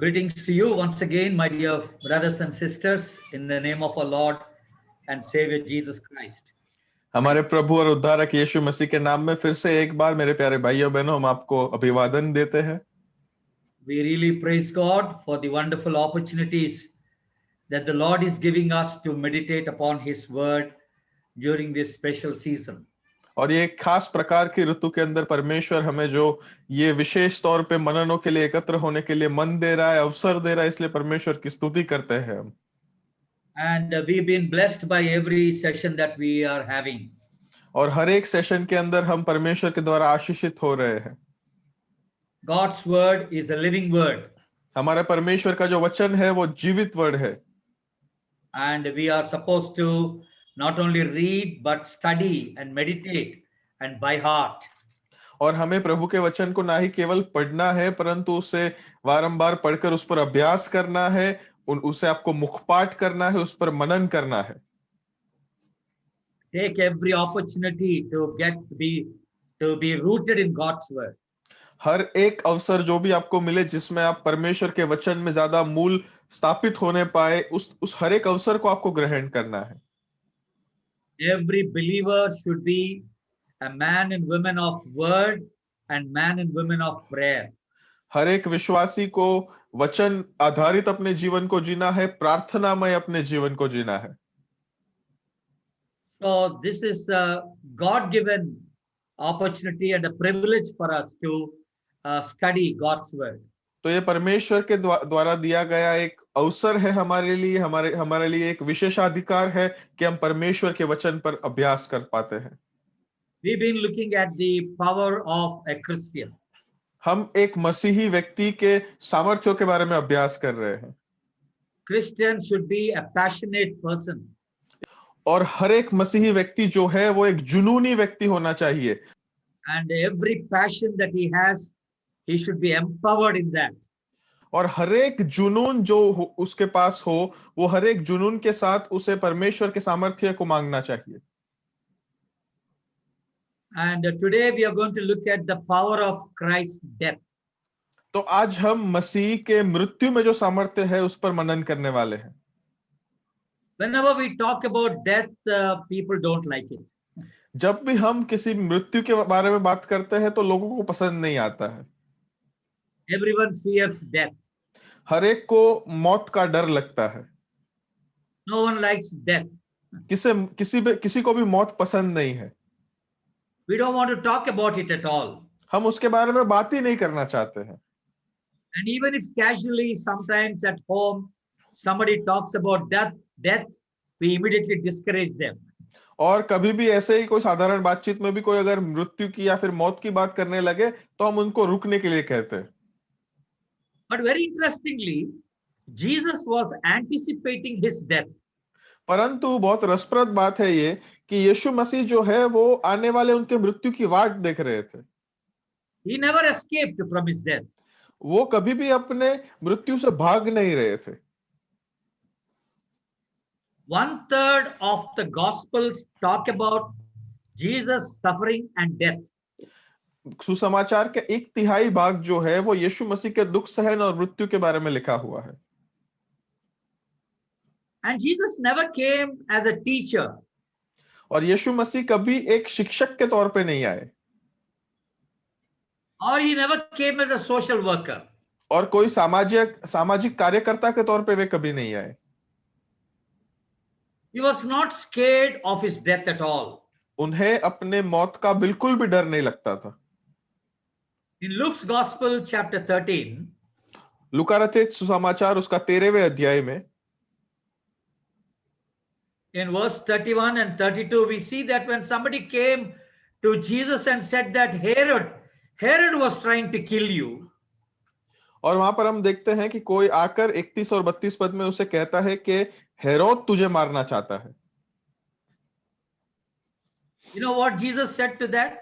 Greetings to you once again, my dear brothers and sisters, in the name of our Lord and Savior Jesus Christ. हमारे प्रभु और उद्धारक यीशु मसीह के नाम में फिर से एक बार मेरे प्यारे भाइयों बहनों हम आपको अभिवादन देते हैं। We really praise God for the wonderful opportunities that the Lord is giving us to meditate upon His Word during this special season. और ये एक खास प्रकार की ऋतु के अंदर परमेश्वर हमें जो ये विशेष तौर पे मननों के लिए एकत्र होने के लिए मन दे रहा है, अवसर दे रहा है, इसलिए परमेश्वर की स्तुति करते हैं हम। And we've been blessed by every session that we are having. और हर एक सेशन के अंदर हम परमेश्वर के द्वारा आशीषित हो रहे हैं। God's Word is a living word. हमारे परमेश्वर का जो वचन है वो जीवित वचन है। And we are supposed to not only read but study and meditate and by heart. और हमें प्रभु के वचन को ना ही केवल पढ़ना है परंतु उसे बारंबार पढ़कर उस पर अभ्यास करना है, उसे आपको मुखपाठ करना है, उस पर मनन करना है। Take every opportunity to be rooted in God's word. हर एक अवसर जो भी आपको मिले जिसमें आप परमेश्वर के वचन में ज्यादा मूल स्थापित होने पाए, उस हर एक अवसर को आपको ग्रहण करना है। Every believer should be a man and woman of word and man and woman of prayer. हर एक विश्वासी को वचन आधारित अपने जीवन को जीना है, प्रार्थनामय अपने जीवन को जीना है। So this is a God-given opportunity and a privilege for us to study God's word. तो ये परमेश्वर के द्वारा दिया गया एक अवसर है हमारे लिए, हमारे लिए एक विशेषाधिकार है कि हम परमेश्वर के वचन पर अभ्यास कर पाते हैं। We've been looking at the power of a Christian. हम एक मसीही व्यक्ति के सामर्थ्यों के बारे में अभ्यास कर रहे हैं। Christian should be a passionate person. और हर एक मसीही व्यक्ति जो है वो एक जुनूनी व्यक्ति होना चाहिए। And every passion that he has, he should be empowered in that. और हर एक जुनून जो उसके पास हो, वो हर एक जुनून के साथ उसे परमेश्वर के सामर्थ्य को मांगना चाहिए। And today we are going to look at the power of Christ's death. तो आज हम मसीह के मृत्यु में जो सामर्थ्य है उस पर मनन करने वाले हैं। Whenever we talk about death, people don't like it. जब भी हम किसी मृत्यु के बारे में बात करते हैं तो लोगों को पसंद नहीं आता है। Everyone fears death. हर एक को मौत का डर लगता है। No one likes death. किसी को भी मौत पसंद नहीं है। We don't want to talk about it at all. हम उसके बारे में बात ही नहीं करना चाहते हैं। And even if casually, sometimes at home, somebody talks about death, we immediately discourage them. और कभी भी ऐसे ही कोई साधारण बातचीत में भी कोई अगर मृत्यु की या फिर मौत की बात करने लगे तो हम उनको रुकने के लिए कहते हैं। But very interestingly, Jesus was anticipating his death. परंतु बहुत रसप्रद बात है ये कि यीशु मसीह जो है वो आने वाले उनके मृत्यु की वाट देख रहे थे। He never escaped from his death. वो कभी भी अपने मृत्यु से भाग नहीं रहे थे। 1/3 of the Gospels talk about Jesus suffering and death. सुसमाचार के 1/3 भाग जो है वो यीशु मसीह के दुख सहन और मृत्यु के बारे में लिखा हुआ है। And Jesus never came as a teacher. और यीशु मसीह कभी एक शिक्षक के तौर पे नहीं आए। Or he never came as a social worker. और कोई सामाजिक कार्यकर्ता के तौर पे वे कभी नहीं आए। He was not scared of his death at all. उन्हें अपने मौत का बिल्कुल भी डर नहीं लगता था। In Luke's Gospel, chapter 13, लूका रचित सुसमाचार उसका 13वें अध्याय में in verse 31 and 32, we see that when somebody came to Jesus and said that Herod was trying to kill you. और वहां पर हम देखते हैं कि कोई आकर 31 और 32 पद में उसे कहता है कि हेरोद तुझे मारना चाहता है। You know what Jesus said to that?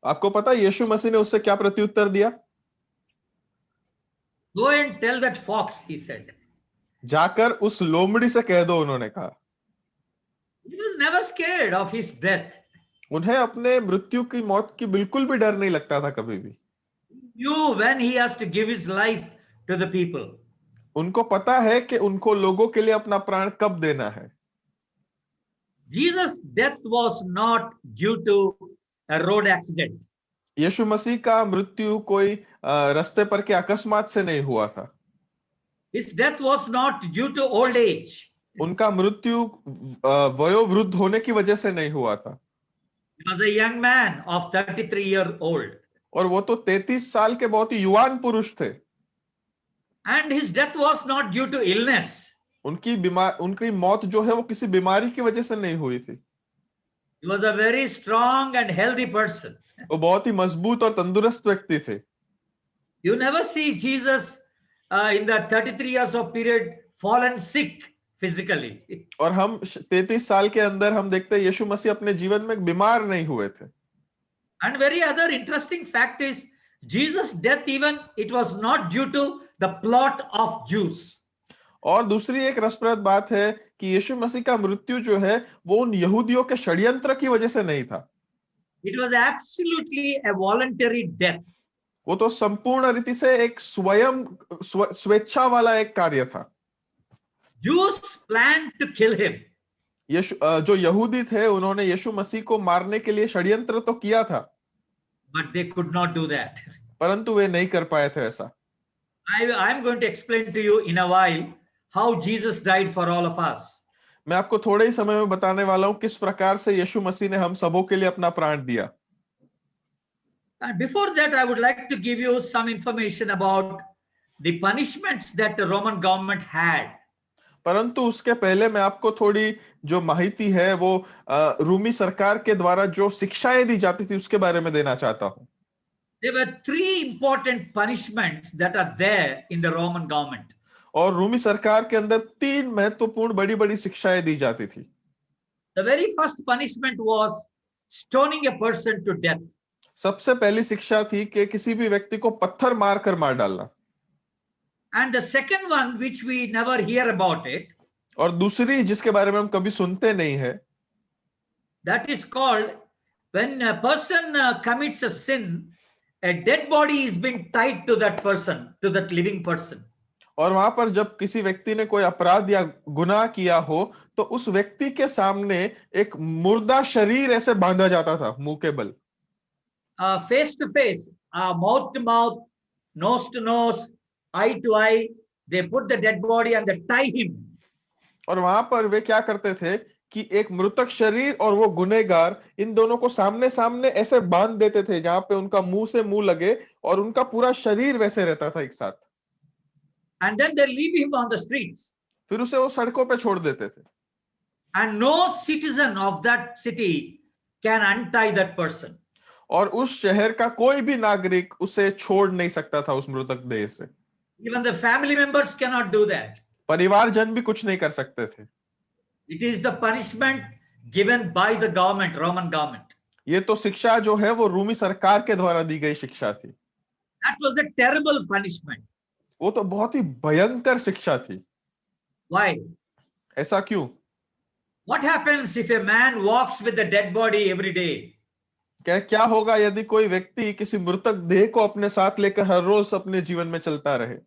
आपको पता है यीशु मसीह ने उससे क्या प्रत्युत्तर दिया? Go and tell that fox, he said. जाकर उस लोमड़ी से कह दो, उन्होंने कहा। He was never scared of his death. उन्हें अपने मृत्यु की मौत की बिल्कुल भी डर नहीं लगता था कभी भी। When he has to give his life to the people. उनको पता है कि उनको लोगों के लिए अपना प्राण कब देना है। Jesus' death was not due to a road accident. यीशु मसीह का मृत्यु कोई रास्ते पर के अकस्मात से नहीं हुआ था। His death was not due to old age. उनका मृत्यु वयोवृद्ध होने की वजह से नहीं हुआ था। He was a young man of 33-year-old. और वो तो 33 साल के बहुत ही युवान पुरुष थे। And his death was not due to illness. उनकी मौत जो है वो किसी बीमारी की वजह से नहीं हुई थी। He was a very strong and healthy person. वो बहुत ही मजबूत और तंदुरुस्त व्यक्ति थे। You never see Jesus in the 33 years of period fallen sick physically. और हम 33 साल के अंदर हम देखते हैं यीशु मसीह अपने जीवन में बीमार नहीं हुए थे। And very other interesting fact is Jesus' death even it was not due to the plot of Jews. और दूसरी एक रसप्रद बात है कि यीशु मसीह का मृत्यु जो है वो उन यहूदियों के षड्यंत्र की वजह से नहीं था। It was absolutely a voluntary death. वो तो संपूर्ण रीति से एक स्वेच्छा वाला एक कार्य था। Jews planned to kill him. जो यहूदी थे उन्होंने यीशु मसीह को मारने के लिए षड्यंत्र तो किया था, But they could not do that. परंतु वे नहीं कर पाए थे ऐसा। I'm going to explain to you in a while how Jesus died for all of us. मैं आपको थोड़े ही समय में बताने वाला हूं किस प्रकार से यीशु मसीह ने हम सबों के लिए अपना प्राण दिया। And before that, I would like to give you some information about the punishments that the Roman government had. परंतु उसके पहले मैं आपको थोड़ी जो माहिती है वो रूमी सरकार के द्वारा जो शिक्षाएं दी जाती थी उसके बारे में देना चाहता हूं। There were three important punishments that are there in the Roman government. और रूमी सरकार के अंदर 3 महत्वपूर्ण बड़ी-बड़ी शिक्षाएं दी जाती थी। The very first punishment was stoning a person to death. सबसे पहली शिक्षा थी कि किसी भी व्यक्ति को पत्थर मारकर मार डालना। And the second one, which we never hear about it, और दूसरी जिसके बारे में हम कभी सुनते नहीं है, that is called when a person commits a sin, a dead body is being tied to that person, to that living person. और वहां पर जब किसी व्यक्ति ने कोई अपराध या गुनाह किया हो तो उस व्यक्ति के सामने एक मुर्दा शरीर ऐसे बांधा जाता था मुंह के बल। Face to face, mouth to mouth, nose to nose, eye to eye, they put the dead body and they tie him. और वहां पर वे क्या करते थे कि एक मृतक शरीर और वो गुनहगार इन दोनों को सामने सामने ऐसे बांध देते थे जहां पे उनका मुंह से मुंह लगे और उनका पूरा शरीर वैसे रहता था एक साथ। And then they leave him on the streets. फिर उसे वो सड़कों पे छोड़ देते थे। And no citizen of that city can untie that person. और उस शहर का कोई भी नागरिक उसे छोड़ नहीं सकता था उस मृतक देह से। Even the family members cannot do that. परिवारजन भी कुछ नहीं कर सकते थे। It is the punishment given by the government, Roman government. ये तो शिक्षा जो है वो रूमी सरकार के द्वारा दी गई शिक्षा थी। That was a terrible punishment. वो तो बहुत ही भयंकर शिक्षा थी। Why? ऐसा क्यों? What happens if a man walks with a dead body every day? क्या होगा यदि कोई व्यक्ति किसी मृतक देह को अपने साथ लेकर हर रोज अपने जीवन में चलता रहे?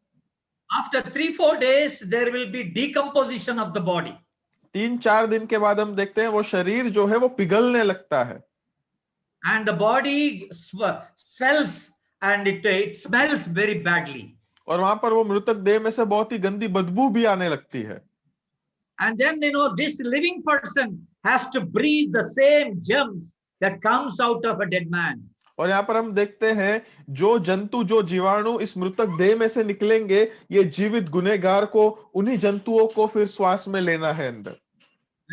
After 3-4 days, there will be decomposition of the body. 3-4 दिन के बाद हम देखते हैं वो शरीर जो है वो पिघलने लगता है। And the body swells and it smells very badly. और वहां पर वो मृतक देह में से बहुत ही गंदी बदबू भी आने लगती है। And then this living person has to breathe the same germs that comes out of a dead man. और यहाँ पर हम देखते हैं जो जंतु जो जीवाणु इस मृतक देह में से निकलेंगे ये जीवित गुनहगार को उन्हीं जंतुओं को फिर श्वास में लेना है अंदर।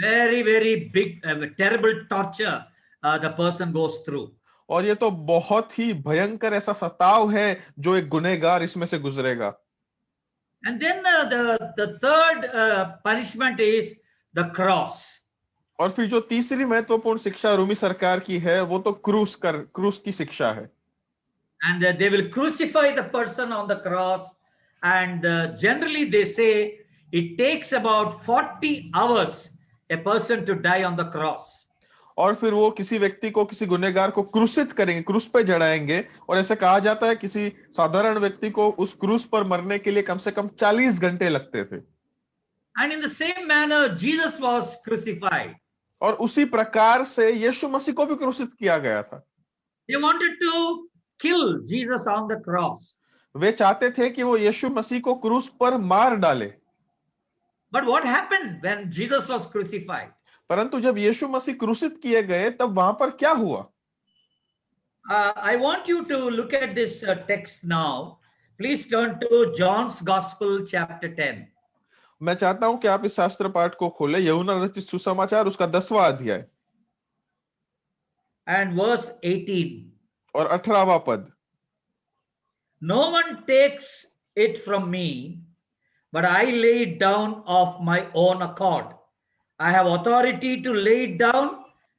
Very, very big, terrible torture the person goes through. और ये तो बहुत ही भयंकर ऐसा सताव है जो एक गुनहगार इसमें से गुजरेगा। And then the third punishment is the cross. और फिर जो तीसरी महत्वपूर्ण शिक्षा रूमी सरकार की है वो तो क्रूस की शिक्षा है। And they will crucify the person on the cross, and generally they say it takes about 40 hours a person to die on the cross. और फिर वो किसी व्यक्ति को, किसी गुनहगार को क्रूसित करेंगे, क्रूस पे जड़ाएंगे। और ऐसा कहा जाता है किसी साधारण व्यक्ति को उस क्रूस पर मरने के लिए कम से कम 40 घंटे लगते थे। And in the same manner, Jesus was crucified. और उसी प्रकार से यीशु मसीह को भी क्रूसित किया गया था। They wanted to kill Jesus on the cross. वे चाहते थे कि वो यीशु मसीह को क्रूस पर मार डाले। But what happened when Jesus was crucified? परंतु जब यीशु मसीह क्रूसित किए गए तब वहां पर क्या हुआ? I want you to look at this text now. Please turn to John's Gospel, chapter 10. मैं चाहता हूं कि आप इस शास्त्र पाठ को खोले, यूहन्ना रचित सुसमाचार उसका 10वां अध्याय And verse 18. और 18वां पद। No one takes it from me, but I lay it down of my own accord. I have authority to lay it down,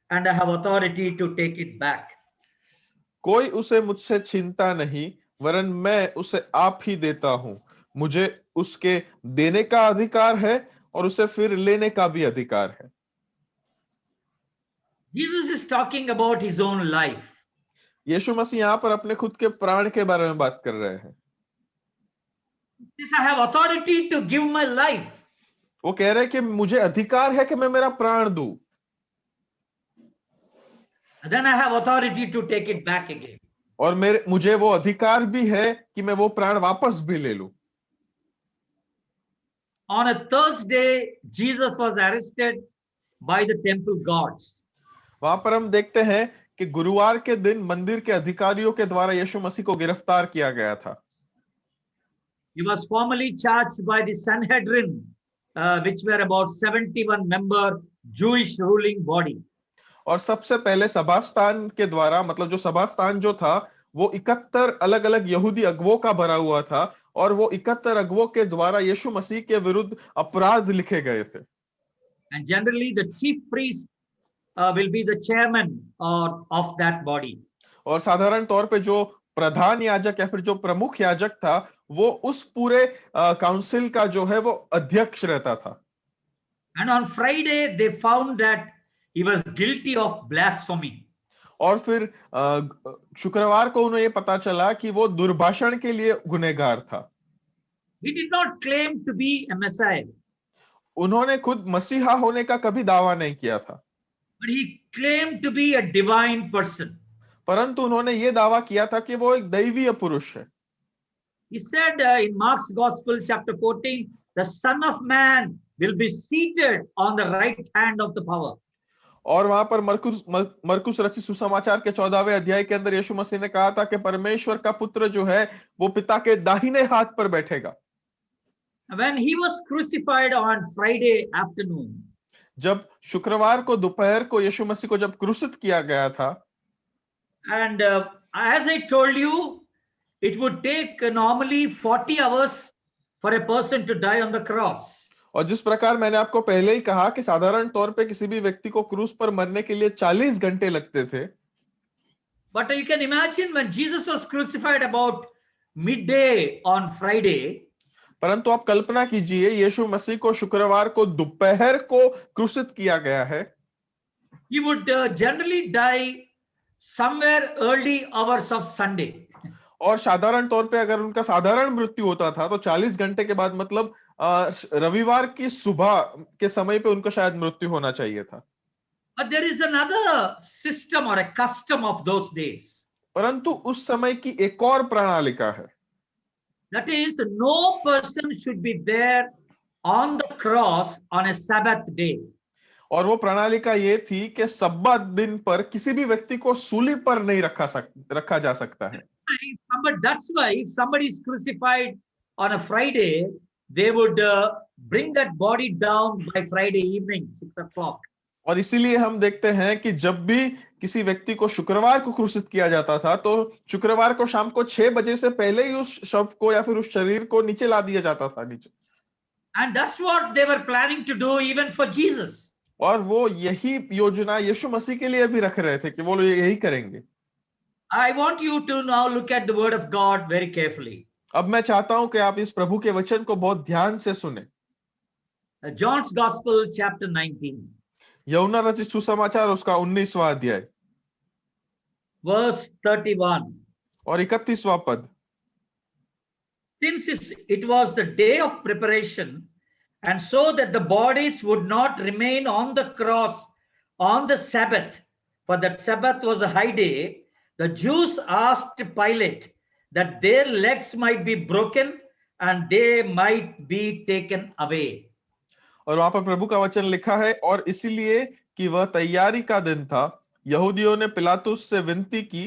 and I have authority to take it back. कोई उसे मुझसे छीनता नहीं, वरन मैं उसे आप ही देता हूं। मुझे उसके देने का अधिकार है और उसे फिर लेने का भी अधिकार है। Jesus is talking about his own life. यीशु मसीह यहाँ पर अपने खुद के प्राण के बारे में बात कर रहे हैं। He says, I have authority to give my life. वो कह रहे हैं कि मुझे अधिकार है कि मैं मेरा प्राण दूं, And then I have authority to take it back again. और मुझे वो अधिकार भी है कि मैं वो प्राण वापस भी ले लूं। On a Thursday, Jesus was arrested by the temple guards. वहां पर हम देखते हैं कि गुरुवार के दिन मंदिर के अधिकारियों के द्वारा यीशु मसीह को गिरफ्तार किया गया था। He was formally charged by the Sanhedrin, which were about 71 member Jewish ruling body. और सबसे पहले सभास्थान के द्वारा, मतलब जो सभास्थान जो था वो 71 अलग अलग यहूदी अगुवों का भरा हुआ था, और वो 71 अगुवों के द्वारा यीशु मसीह के विरुद्ध अपराध लिखे गए थे। And generally the chief priest will be the chairman of that body. और साधारण तौर पे जो प्रधान याजक या फिर जो प्रमुख याजक था वो उस पूरे काउंसिल का जो है वो अध्यक्ष रहता था। And on Friday they found that he was guilty of blasphemy. और फिर शुक्रवार को उन्हें ये पता चला कि वो दुर्भाषण के लिए गुनहगार था। He did not claim to be a Messiah, उन्होंने खुद मसीहा होने का कभी दावा नहीं किया था, but he claimed to be a divine person. परंतु उन्होंने ये दावा किया था कि वो एक दैवीय पुरुष है। He said in Mark's Gospel, chapter 14, the Son of Man will be seated on the right hand of the power. और वहां पर मरकुस रचित सुसमाचार के 14वें अध्याय के अंदर यीशु मसीह ने कहा था कि परमेश्वर का पुत्र जो है वो पिता के दाहिने हाथ पर बैठेगा। When he was crucified on Friday afternoon, जब शुक्रवार को दोपहर को यीशु मसीह को जब क्रूसित किया गया था, and as I told you, it would take normally 40 hours for a person to die on the cross. और जिस प्रकार मैंने आपको पहले ही कहा कि साधारण तौर पे किसी भी व्यक्ति को क्रूस पर मरने के लिए 40 घंटे लगते थे। But you can imagine when Jesus was crucified about midday on Friday, परंतु आप कल्पना कीजिए यीशु मसीह को शुक्रवार को दोपहर को क्रूसित किया गया है। he would generally die somewhere early hours of Sunday. और साधारण तौर पे अगर उनका साधारण मृत्यु होता था तो 40 घंटे के बाद, मतलब रविवार की सुबह के समय पे उनको शायद मृत्यु होना चाहिए था। But there is another system or a custom of those days. परंतु उस समय की एक और प्रणालिका है। That is, no person should be there on the cross on a Sabbath day. और वो प्रणालिका ये थी कि सब्बात दिन पर किसी भी व्यक्ति को सूली पर नहीं रखा जा सकता है। But that's why if somebody is crucified on a Friday, they would bring that body down by Friday evening, 6 o'clock. और इसीलिए हम देखते हैं कि जब भी किसी व्यक्ति को शुक्रवार को क्रूसित किया जाता था तो शुक्रवार को शाम को 6 बजे से पहले ही उस शव को या फिर उस शरीर को नीचे ला दिया जाता था नीचे। And that's what they were planning to do even for Jesus. और वो यही योजना यीशु मसीह के लिए भी रख रहे थे कि वो यही करेंगे। I want you to now look at the word of God very carefully. अब मैं चाहता हूं कि आप इस प्रभु के वचन को बहुत ध्यान से सुने। John's Gospel, chapter 19. यूहन्ना रचित सुसमाचार उसका 19वां अध्याय verse 31. और 31वां पद। Since it was the day of preparation, and so that the bodies would not remain on the cross on the Sabbath, for that Sabbath was a high day, the Jews asked Pilate that their legs might be broken and they might be taken away. और वहां पर प्रभु का वचन लिखा है, और इसीलिए कि वह तैयारी का दिन था, यहूदियों ने पिलातुस से विनती की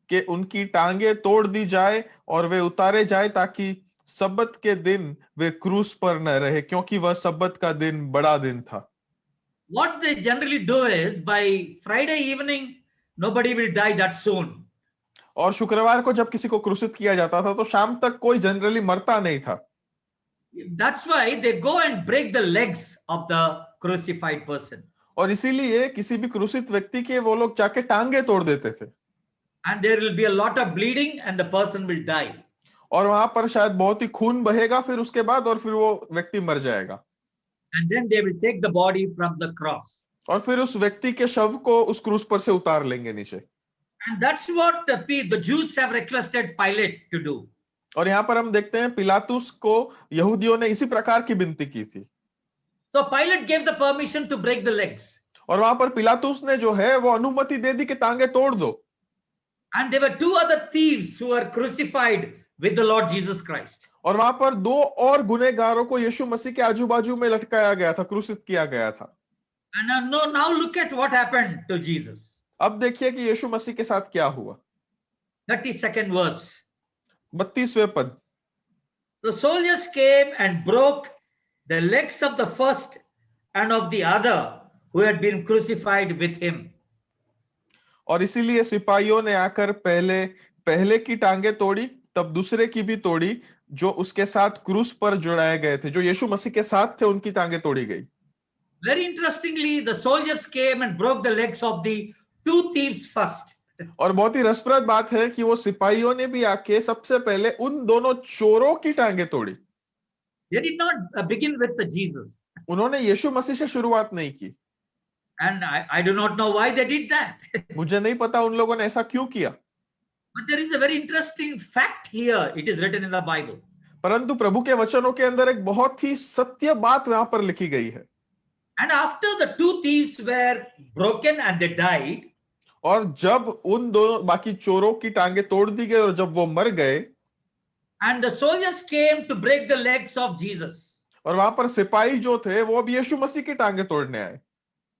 कि उनकी टांगे तोड़ दी जाए और वे उतारे जाए, ताकि सब्बत के दिन वे क्रूस पर न रहे, क्योंकि वह सब्बत का दिन बड़ा दिन था। What they generally do is by Friday evening, nobody will die that soon. और शुक्रवार को जब किसी को क्रूसित किया जाता था तो शाम तक कोई जनरली मरता नहीं था। That's why they go and break the legs of the crucified person. और इसीलिए किसी भी क्रूसित व्यक्ति के वो लोग जाके टांगे तोड़ देते थे, And there will be a lot of bleeding and the person will die. और वहां पर शायद बहुत ही खून बहेगा फिर उसके बाद, और फिर वो व्यक्ति मर जाएगा। And then they will take the body from the cross. और फिर उस व्यक्ति के शव को उस क्रूस पर से उतार लेंगे नीचे। And that's what the Jews have requested Pilate to do. और यहाँ पर हम देखते हैं पिलातुस को यहूदियों ने इसी प्रकार की विनती की थी। So Pilate gave the permission to break the legs. और वहां पर पिलातुस ने जो है वो अनुमति दे दी कि टांगे तोड़ दो। And there were two other thieves who were crucified with the Lord Jesus Christ. और वहां पर दो और गुनहगारों को यीशु मसीह के आजू बाजू में लटकाया गया था, क्रूसित किया गया था। And now look at what happened to Jesus. अब देखिए कि यीशु मसीह के साथ क्या हुआ। 32nd verse. 32वें पद। The soldiers came and broke the legs of the first and of the other who had been crucified with him. और इसीलिए सिपाहियों ने आकर पहले की टांगे तोड़ी, तब दूसरे की भी तोड़ी, जो उसके साथ क्रूस पर जुड़ाए गए थे, जो यीशु मसीह के साथ थे, उनकी टांगे तोड़ी गई। Very interestingly, the soldiers came and broke the legs of the two thieves first. और बहुत ही रसप्रद बात है कि वो सिपाहियों ने भी आके सबसे पहले उन दोनों चोरों की टांगे तोड़ी। They did not begin with the Jesus. उन्होंने यीशु मसीह से शुरुआत नहीं की। And I do not know why they did that. मुझे नहीं पता उन लोगों ने ऐसा क्यों किया। But there is a very interesting fact here. It is written in the Bible. परंतु प्रभु के वचनों के अंदर एक बहुत ही सत्य बात वहां पर लिखी गई है। And after the two thieves were broken and they died, और जब उन दोनों बाकी चोरों की टांगे तोड़ दी गई और जब वो मर गए, and the soldiers came to break the legs of Jesus. और वहां पर सिपाही जो थे वो अब यीशु मसीह की टांगे तोड़ने आए।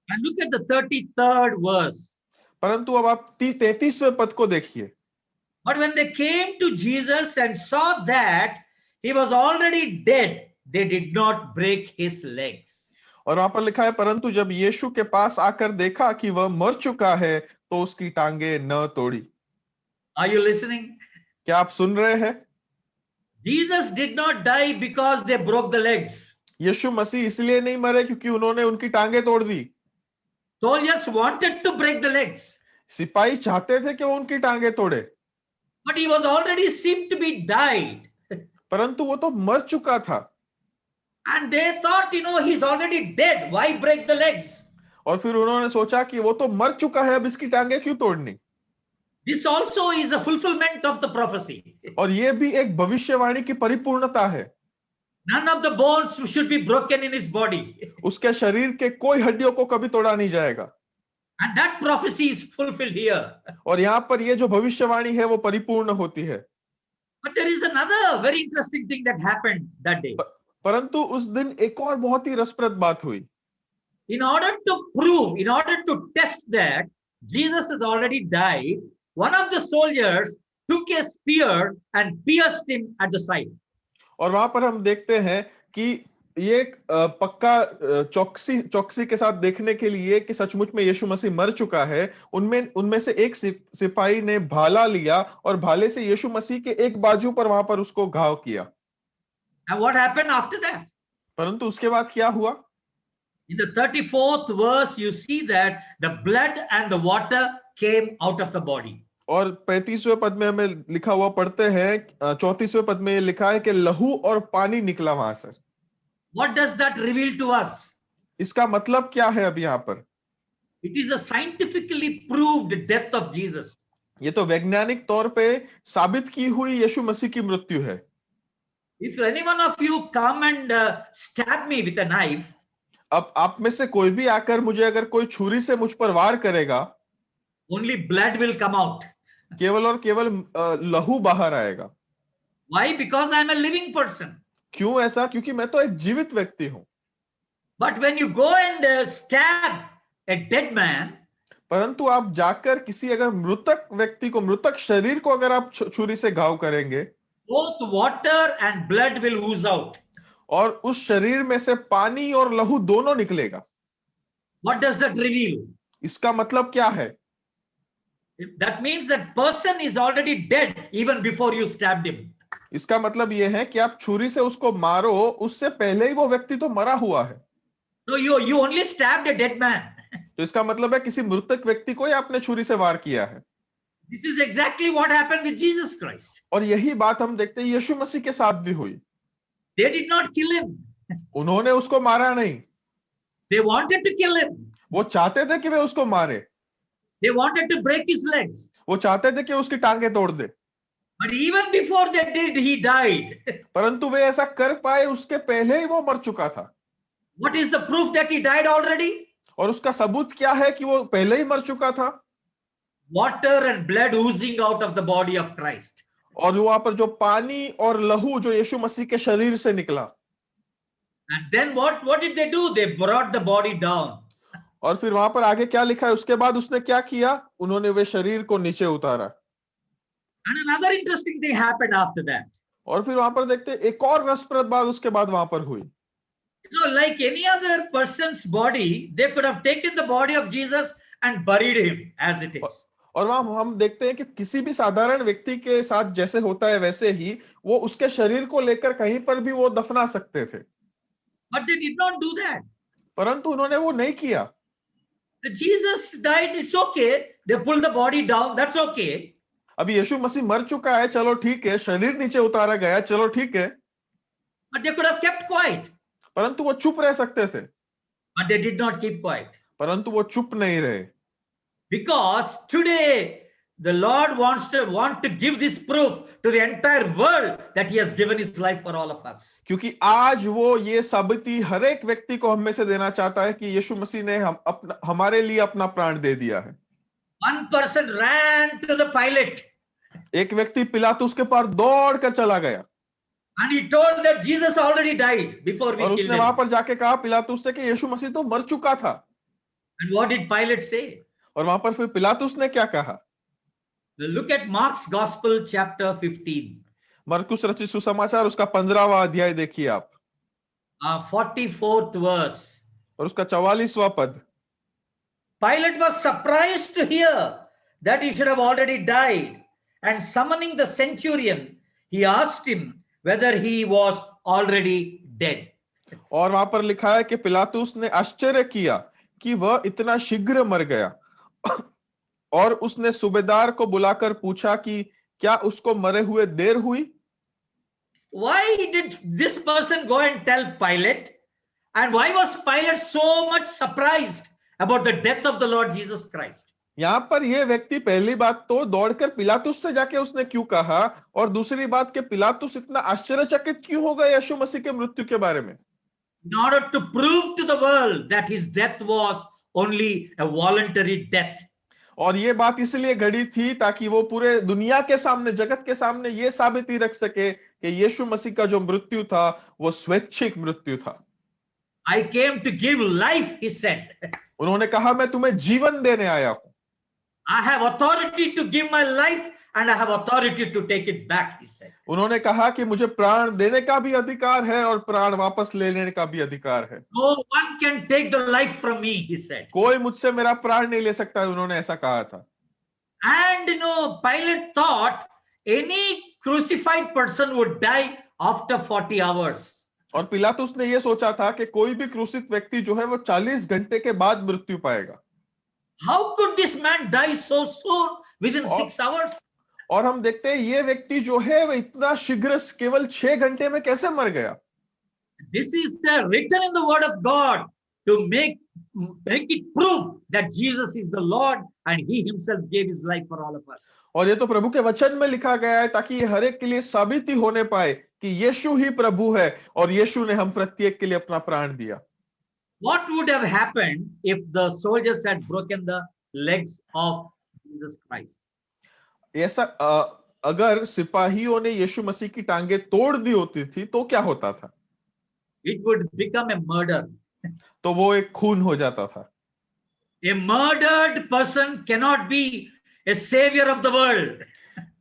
And look at the 33rd verse. परंतु अब आप 33वें पद को देखिए। But when they came to Jesus and saw that he was already dead, they did not break his legs. और वहां पर लिखा है, परंतु जब यीशु के पास आकर देखा कि वह मर चुका है, तो उसकी टांगे न तोड़ी। Are you listening? क्या आप सुन रहे हैं? Jesus did not die because they broke the legs. यीशु मसीह इसलिए नहीं मरे क्योंकि उन्होंने उनकी टांगे तोड़ दी। Soldiers wanted to break the legs, सिपाही चाहते थे कि वो उनकी टांगे तोड़े, but he was already seemed to be died. परंतु वो तो मर चुका था। And they thought, he's already dead. Why break the legs? और फिर उन्होंने सोचा कि वो तो मर चुका है, अब इसकी टांगे क्यों तोड़नी। This also is a fulfillment of the prophecy. और ये भी एक भविष्यवाणी की परिपूर्णता है। None of the bones should be broken in his body. उसके शरीर के कोई हड्डियों को कभी तोड़ा नहीं जाएगा। And that prophecy is fulfilled here. और यहाँ पर ये जो भविष्यवाणी है वो परिपूर्ण होती है। But there is another very interesting thing that happened that day. परंतु उस दिन एक और बहुत ही रसप्रद बात हुई। In order to test that Jesus has already died, one of the soldiers took a spear and pierced him at the side. और वहां पर हम देखते हैं कि ये पक्का चौकसी के साथ देखने के लिए कि सचमुच में यीशु मसीह मर चुका है, उनमें से एक सिपाही ने भाला लिया और भाले से यीशु मसीह के एक बाजू पर वहां पर उसको घाव किया। And what happened after that? परंतु उसके बाद क्या हुआ? In the 34th verse, you see that the blood and the water came out of the body. और 35वें पद में हमें लिखा हुआ पढ़ते हैं, 34वें पद में लिखा है कि लहू और पानी निकला वहां से। What does that reveal to us? इसका मतलब क्या है अब यहाँ पर? It is a scientifically proved death of Jesus. ये तो वैज्ञानिक तौर पे साबित की हुई यीशु मसीह की मृत्यु है। If any one of you come and stab me with a knife, अब आप में से कोई भी आकर मुझे अगर कोई छुरी से मुझ पर वार करेगा, only blood will come out. केवल और केवल लहू बाहर आएगा। Why? Because I am a living person. क्यों ऐसा? क्योंकि मैं तो एक जीवित व्यक्ति हूं। But when you go and stab a dead man, परंतु आप जाकर किसी अगर मृतक व्यक्ति को, मृतक शरीर को अगर आप छुरी से घाव करेंगे, both water and blood will ooze out. और उस शरीर में से पानी और लहू दोनों निकलेगा। What does that reveal? इसका मतलब क्या है? That means that person is already dead even before you stabbed him. इसका मतलब यह है कि आप छुरी से उसको मारो, उससे पहले ही वो व्यक्ति तो मरा हुआ है। So you only stabbed a dead man. तो इसका मतलब है किसी मृतक व्यक्ति को ही आपने छुरी से वार किया है। This is exactly what happened with Jesus Christ. और यही बात हम देखते हैं यीशु मसीह के साथ भी हुई। They did not kill him. उन्होंने उसको मारा नहीं, They wanted to kill him. वो चाहते थे कि वे उसको मारे, They wanted to break his legs. वो चाहते थे कि उसकी टांगे तोड़ दे। But even before they did, he died. परंतु वे ऐसा कर पाए उसके पहले ही वो मर चुका था। What is the proof that he died already? और उसका सबूत क्या है कि वो पहले ही मर चुका था? Water and blood oozing out of the body of Christ. और जो वहां पर जो पानी और लहू जो यीशु मसीह के शरीर से निकला। And then what did they do? They brought the body down. और फिर वहां पर आगे क्या लिखा है? उसके बाद उसने क्या किया? उन्होंने वे शरीर को नीचे उतारा। And another interesting thing happened after that. और फिर वहां पर देखते एक और रसप्रद बात उसके बाद वहां पर हुई। You know, like any other person's body, they could have taken the body of Jesus and buried him as it is. और वहां हम देखते हैं कि किसी भी साधारण व्यक्ति के साथ जैसे होता है वैसे ही वो उसके शरीर को लेकर कहीं पर भी वो दफना सकते थे। But they did not do that. परंतु उन्होंने वो नहीं किया। Jesus died, it's okay. They pulled the body down, that's okay. अभी यीशु मसीह मर चुका है, चलो ठीक है, शरीर नीचे उतारा गया, चलो ठीक है। But they could have kept quiet. परंतु वो चुप रह सकते थे। But they did not keep quiet. परंतु वो चुप नहीं रहे। Because today the Lord want to give this proof to the entire world that he has given his life for all of us. क्योंकि आज वो ये साबिती हर एक व्यक्ति को हम में से देना चाहता है कि यीशु मसीह ने हमारे लिए अपना प्राण दे दिया है। One person ran to the Pilate. एक व्यक्ति पिलातुस के पास दौड़ कर चला गया। And he told that Jesus already died before we और killed उसने वहां him. पर जाके कहा पिलातुस से कि यीशु मसीह तो मर चुका था। And what did Pilate say? और वहां पर फिर पिलातुस ने क्या कहा? Look at Mark's Gospel, chapter 15. मरकुस रचित सुसमाचार उसका 15वां अध्याय देखिए आप। 44th verse. और उसका 44वां पद। Pilate was surprised to hear that he should have already died, and summoning the centurion, he asked him whether he was already dead. और वहां पर लिखा है कि पिलातुस ने आश्चर्य किया कि वह इतना शीघ्र मर गया, और उसने सूबेदार को बुलाकर पूछा कि क्या उसको मरे हुए देर हुई? Why did this person go and tell Pilate? And why was Pilate so much surprised about the death of the Lord Jesus Christ? यहाँ पर यह व्यक्ति पहली बात तो दौड़कर पिलातुस से जाके उसने क्यों कहा, और दूसरी बात कि पिलातुस इतना आश्चर्यचकित क्यों हो गया यीशु मसीह के मृत्यु के बारे में? In order to prove to the world that his death was only a voluntary death. और ये बात इसलिए घड़ी थी ताकि वो पूरे दुनिया के सामने, जगत के सामने ये साबिती रख सके कि यीशु मसीह का जो मृत्यु था वो स्वैच्छिक मृत्यु था। I came to give life, he said. उन्होंने कहा मैं तुम्हें जीवन देने आया हूं। I have authority to give my life and I have authority to take it back, he said. उन्होंने कहा कि मुझे प्राण देने का भी अधिकार है और प्राण वापस लेने का भी अधिकार है। No one can take the life from me, he said. कोई मुझसे मेरा प्राण नहीं ले सकता है, उन्होंने ऐसा कहा था। And Pilate thought any crucified person would die after 40 hours. और पिलातुस ने यह सोचा था कि कोई भी क्रूसित व्यक्ति जो है वो 40 घंटे के बाद मृत्यु पाएगा। How could this man die so soon within 6 hours? और हम देखते हैं ये व्यक्ति जो है वो इतना शीघ्र केवल 6 घंटे में कैसे मर गया? This is written in the word of God to make make it prove that Jesus is the Lord and he himself gave his life for all of us. और ये तो प्रभु के वचन में लिखा गया है ताकि ये हर एक के लिए साबित ही होने पाए कि यीशु ही प्रभु है और यीशु ने हम प्रत्येक के लिए अपना प्राण दिया। What would have happened if the soldiers had broken the legs of Jesus Christ? ऐसा अगर सिपाहियों ने यीशु मसीह की टांगे तोड़ दी होती थी तो क्या होता था? It would become a murder. तो वो एक खून हो जाता था। A murdered person cannot be a savior of the world.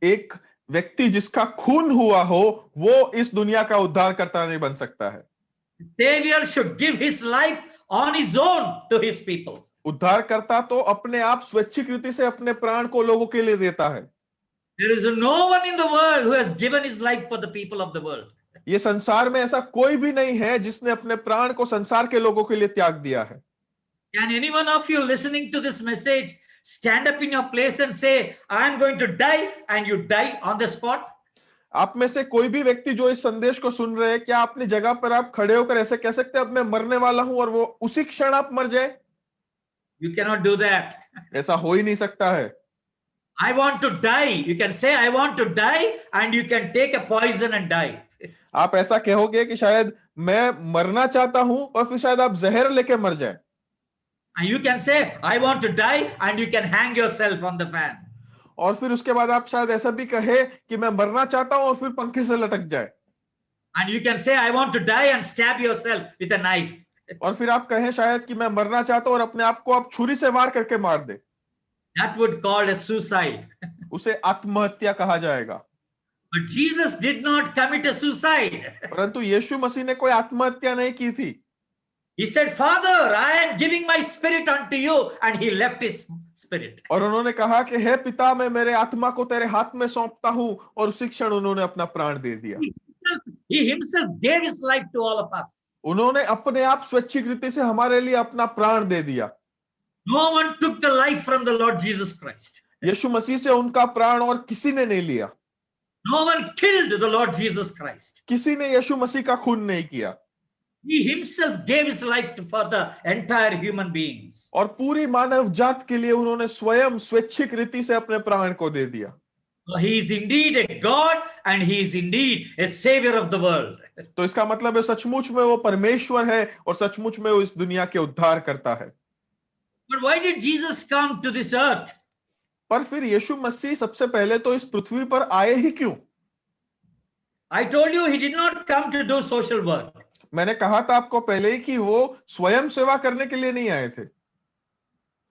एक व्यक्ति जिसका खून हुआ हो वो इस दुनिया का उद्धारकर्ता नहीं बन सकता है। Savior should give his life on his own to his people. उद्धारकर्ता तो अपने आप स्वैच्छिक रीति से अपने प्राण को लोगों के लिए देता है। There is no one in the world who has given his life for the people of the world. ये संसार में ऐसा कोई भी नहीं है जिसने अपने प्राण को संसार के लोगों के लिए त्याग दिया है। Can any one of you listening to this message stand up in your place and say, I am going to die, and you die on the spot? आप में से कोई भी व्यक्ति जो इस संदेश को सुन रहे हैं, क्या अपनी जगह पर आप खड़े होकर ऐसे कह सकते हैं अब मैं मरने वाला हूं और वो उसी क्षण आप मर जाए? You cannot do that. ऐसा हो ही नहीं सकता है। I want to die. You can say, I want to die, and you can take a poison and die. आप ऐसा कहोगे कि शायद मैं मरना चाहता हूं और फिर शायद आप जहर लेके मर जाए। And you can say, I want to die, and you can hang yourself on the fan. और फिर उसके बाद आप शायद ऐसा भी कहे कि मैं मरना चाहता हूं और फिर पंखे से लटक जाए। And you can say, I want to die, and stab yourself with a knife. और फिर आप कहें शायद कि मैं मरना चाहता हूं और अपने आप को आप छुरी से वार करके मार दे। That would call a suicide. उसे आत्महत्या कहा जाएगा। But Jesus did not commit a suicide. परंतु यीशु मसीह ने कोई आत्महत्या नहीं की थी। He said, Father, I am giving my spirit unto you, and he left his spirit. और उन्होंने कहा कि हे पिता, मैं मेरे आत्मा को तेरे हाथ में सौंपता हूं, और उसी क्षण उन्होंने अपना प्राण दे दिया। He himself gave his life to all of us. उन्होंने अपने आप स्वैच्छिक रीति से हमारे लिए अपना प्राण दे दिया। No one took the life from the Lord Jesus Christ. यीशु मसीह से उनका प्राण और किसी ने नहीं लिया। No one killed the Lord Jesus Christ. किसी ने यीशु मसीह का खून नहीं किया। He himself gave his life for the entire human beings. और पूरी मानव जात के लिए उन्होंने स्वयं स्वैच्छिक रीति से अपने प्राण को दे दिया। So he is indeed a God, and he is indeed a savior of the world. तो इसका मतलब है सचमुच में वो परमेश्वर है और सचमुच में वो इस दुनिया के उद्धार करता है। But why did Jesus come to this earth? पर फिर यीशु मसीह सबसे पहले तो इस पृथ्वी पर आए ही क्यों? I told you he did not come to do social work. मैंने कहा था आपको पहले ही कि वो स्वयं सेवा करने के लिए नहीं आए थे।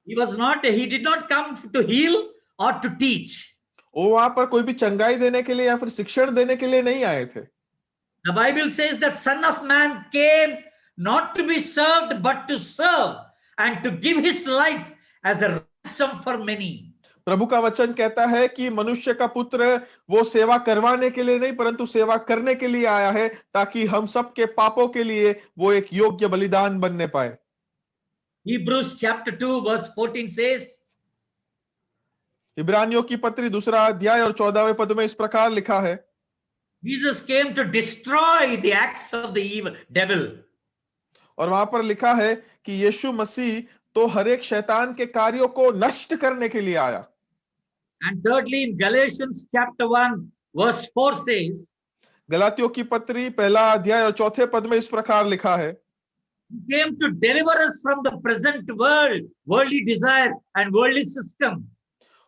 He did not come to heal or to teach. वो वहां पर कोई भी चंगाई देने के लिए या फिर शिक्षण देने के लिए नहीं आए थे। The Bible says that Son of Man came not to be served, but to serve and to give his life as a ransom for many. प्रभु का वचन कहता है कि मनुष्य का पुत्र वो सेवा करवाने के लिए नहीं परंतु सेवा करने के लिए आया है ताकि हम सबके पापों के लिए वो एक योग्य बलिदान बनने पाए। Hebrews chapter 2 verse 14 says, इब्रानियों की पत्री 2 अध्याय और 14वें पद में इस प्रकार लिखा है, Jesus came to destroy the acts of the evil devil. और वहां पर लिखा है कि यीशु मसीह तो हर एक शैतान के कार्यों को नष्ट करने के लिए आया। And thirdly, in Galatians chapter 1 verse 4 says, गलातियों की पत्री 1 अध्याय और 4 पद में इस प्रकार लिखा है, He came to deliver us from the present world, worldly desire and worldly system.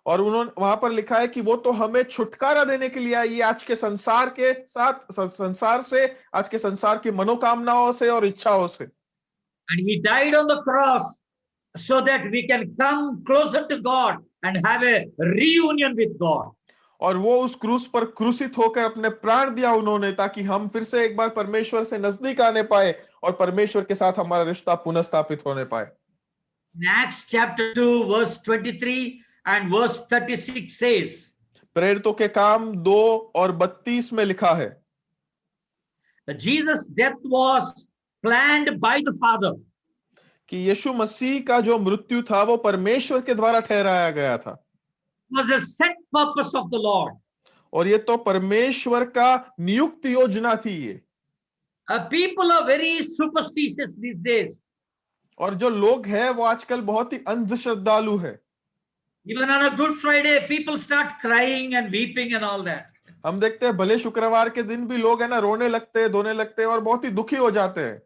और उन्होंने वहां पर लिखा है कि वो तो हमें छुटकारा देने के लिए आई, आज के संसार के साथ संसार से, आज के संसार की मनोकामनाओं से और इच्छाओं से। And he died on the cross so that we can come closer to God and have a reunion with God. और वो उस क्रूस पर क्रूसित होकर अपने प्राण दिया उन्होंने ताकि हम फिर से एक बार परमेश्वर से नजदीक आने पाए और परमेश्वर के साथ हमारा रिश्ता पुनः स्थापित होने पाए। In Acts chapter 2 verse 23 and verse 36 says, प्रेरितों के काम 2 और 32 में लिखा है, Jesus' death was planned by the Father. कि यीशु मसीह का जो मृत्यु था वो परमेश्वर के द्वारा ठहराया गया था। It was a set purpose of the Lord. और ये तो परमेश्वर का नियुक्त योजना थी ये। People are very superstitious these days. और जो लोग हैं वो आजकल बहुत ही अंधश्रद्धालु है। Even on a Good Friday, people start crying and weeping and all that. हम देखते हैं भले शुक्रवार के दिन भी लोग है ना रोने लगते हैं, धोने लगते हैं और बहुत ही दुखी हो जाते हैं।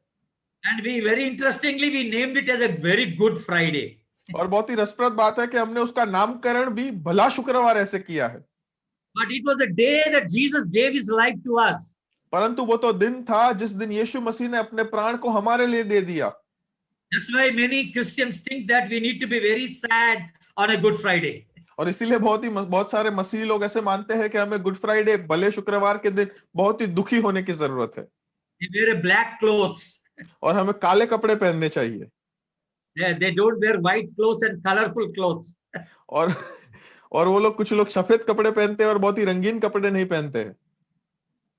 And we very interestingly, we named it as a very Good Friday. और बहुत ही रसप्रद बात है कि हमने उसका नामकरण भी भला शुक्रवार ऐसे किया है। But it was a day that Jesus gave his life to us. परंतु वो तो दिन था जिस दिन यीशु मसीह ने अपने प्राण को हमारे लिए दे दिया। That's why many Christians think that we need to be very sad on a Good Friday. और इसीलिए बहुत सारे मसीही लोग ऐसे मानते हैं कि हमें गुड फ्राइडे भले शुक्रवार के दिन बहुत ही दुखी होने की जरूरत है। They wear black clothes. और हमें काले कपड़े पहनने चाहिए। They don't wear white clothes and colorful clothes. और और वो लोग कुछ लोग सफेद कपड़े पहनते हैं और बहुत ही रंगीन कपड़े नहीं पहनते हैं।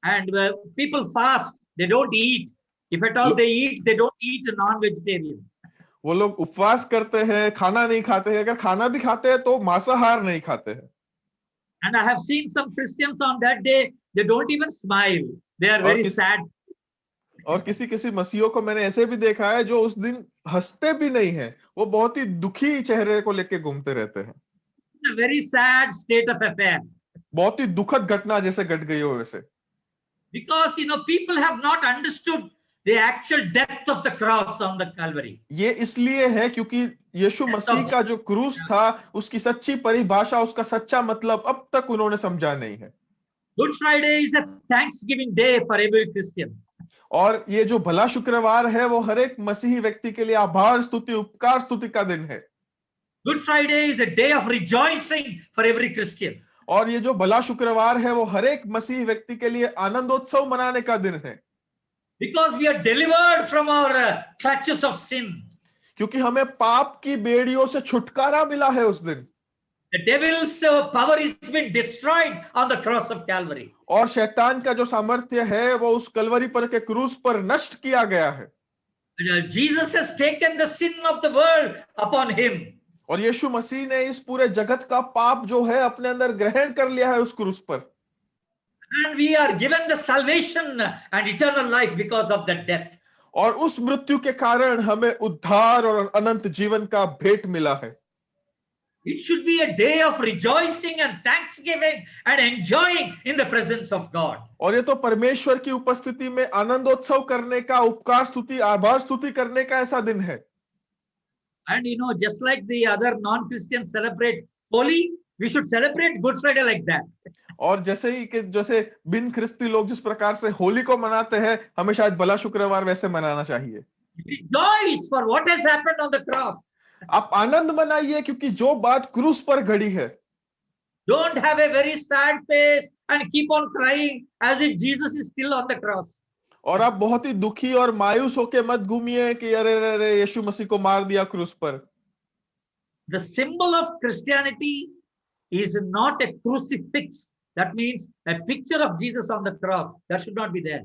And people fast. They don't eat. If at all they eat, they don't eat a non-vegetarian. वो लोग उपवास करते हैं, खाना नहीं खाते हैं, अगर खाना भी खाते हैं तो मांसाहार नहीं खाते हैं। And I have seen some Christians on that day, they don't even smile. They are very sad. और किसी किसी मसीहों को मैंने ऐसे भी देखा है जो उस दिन हंसते भी नहीं है, वो बहुत ही दुखी चेहरे को लेके घूमते रहते हैं। It's a very sad state of affair. बहुत ही दुखद घटना जैसे घट गई हो वैसे। Because people have not understood the actual depth of the cross on the Calvary. ये इसलिए है क्योंकि यीशु मसीह का जो क्रूस था उसकी सच्ची परिभाषा, उसका सच्चा मतलब अब तक उन्होंने समझा नहीं है। Good Friday is a Thanksgiving day for every Christian. और ये जो भला शुक्रवार है वो हर एक मसीही व्यक्ति के लिए आभार स्तुति, उपकार स्तुति का दिन है। Good Friday is a day of rejoicing for every Christian. और ये जो भला शुक्रवार है वो हर एक मसीही व्यक्ति के लिए आनंदोत्सव मनाने का दिन है। Because we are delivered from our clutches of sin. क्योंकि हमें पाप की बेड़ियों से छुटकारा मिला है उस दिन। The devil's power has been destroyed on the cross of Calvary. और शैतान का जो सामर्थ्य है वो उस कलवरी पर के क्रूस पर नष्ट किया गया है। Jesus has taken the sin of the world upon him. और यीशु मसीह ने इस पूरे जगत का पाप जो है अपने अंदर ग्रहण कर लिया है उस क्रूस पर। And we are given the salvation and eternal life because of that death. और उस मृत्यु के कारण हमें उद्धार और अनंत जीवन का भेंट मिला है। It should be a day of rejoicing and thanksgiving and enjoying in the presence of God. और ये तो परमेश्वर की उपस्थिति में आनंदोत्सव करने का, उपकार स्तुति, आभार स्तुति करने का ऐसा दिन है। And just like the other non-Christians celebrate Holi, we should celebrate Good Friday like that. और जैसे बिन ख्रिस्ती लोग जिस प्रकार से होली को मनाते हैं, हमें शायद भला शुक्रवार वैसे मनाना चाहिए। Rejoice for what has happened on the cross. आप आनंद मनाइए क्योंकि जो बात क्रूस पर घड़ी है। Don't have a very sad face and keep on crying as if Jesus is still on the cross. और आप बहुत ही दुखी और मायूस होके मत घूमिए कि अरे अरे यीशु मसीह को मार दिया क्रूस पर। The symbol of Christianity is not a crucifix. That means a picture of Jesus on the cross. That should not be there.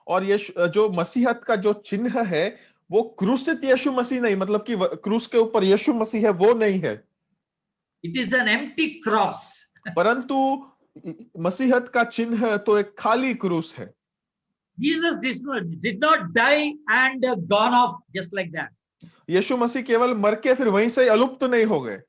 और ये जो मसीहत का जो चिन्ह है वो क्रूसित यीशु मसीह नहीं, मतलब कि क्रूस के ऊपर यीशु मसीह है वो नहीं है। It is an empty cross. परंतु मसीहत का चिन्ह तो एक खाली क्रूस है। Jesus did not die and gone off just like that. यीशु मसीह केवल मर के फिर वहीं से अलुप्त नहीं हो गए।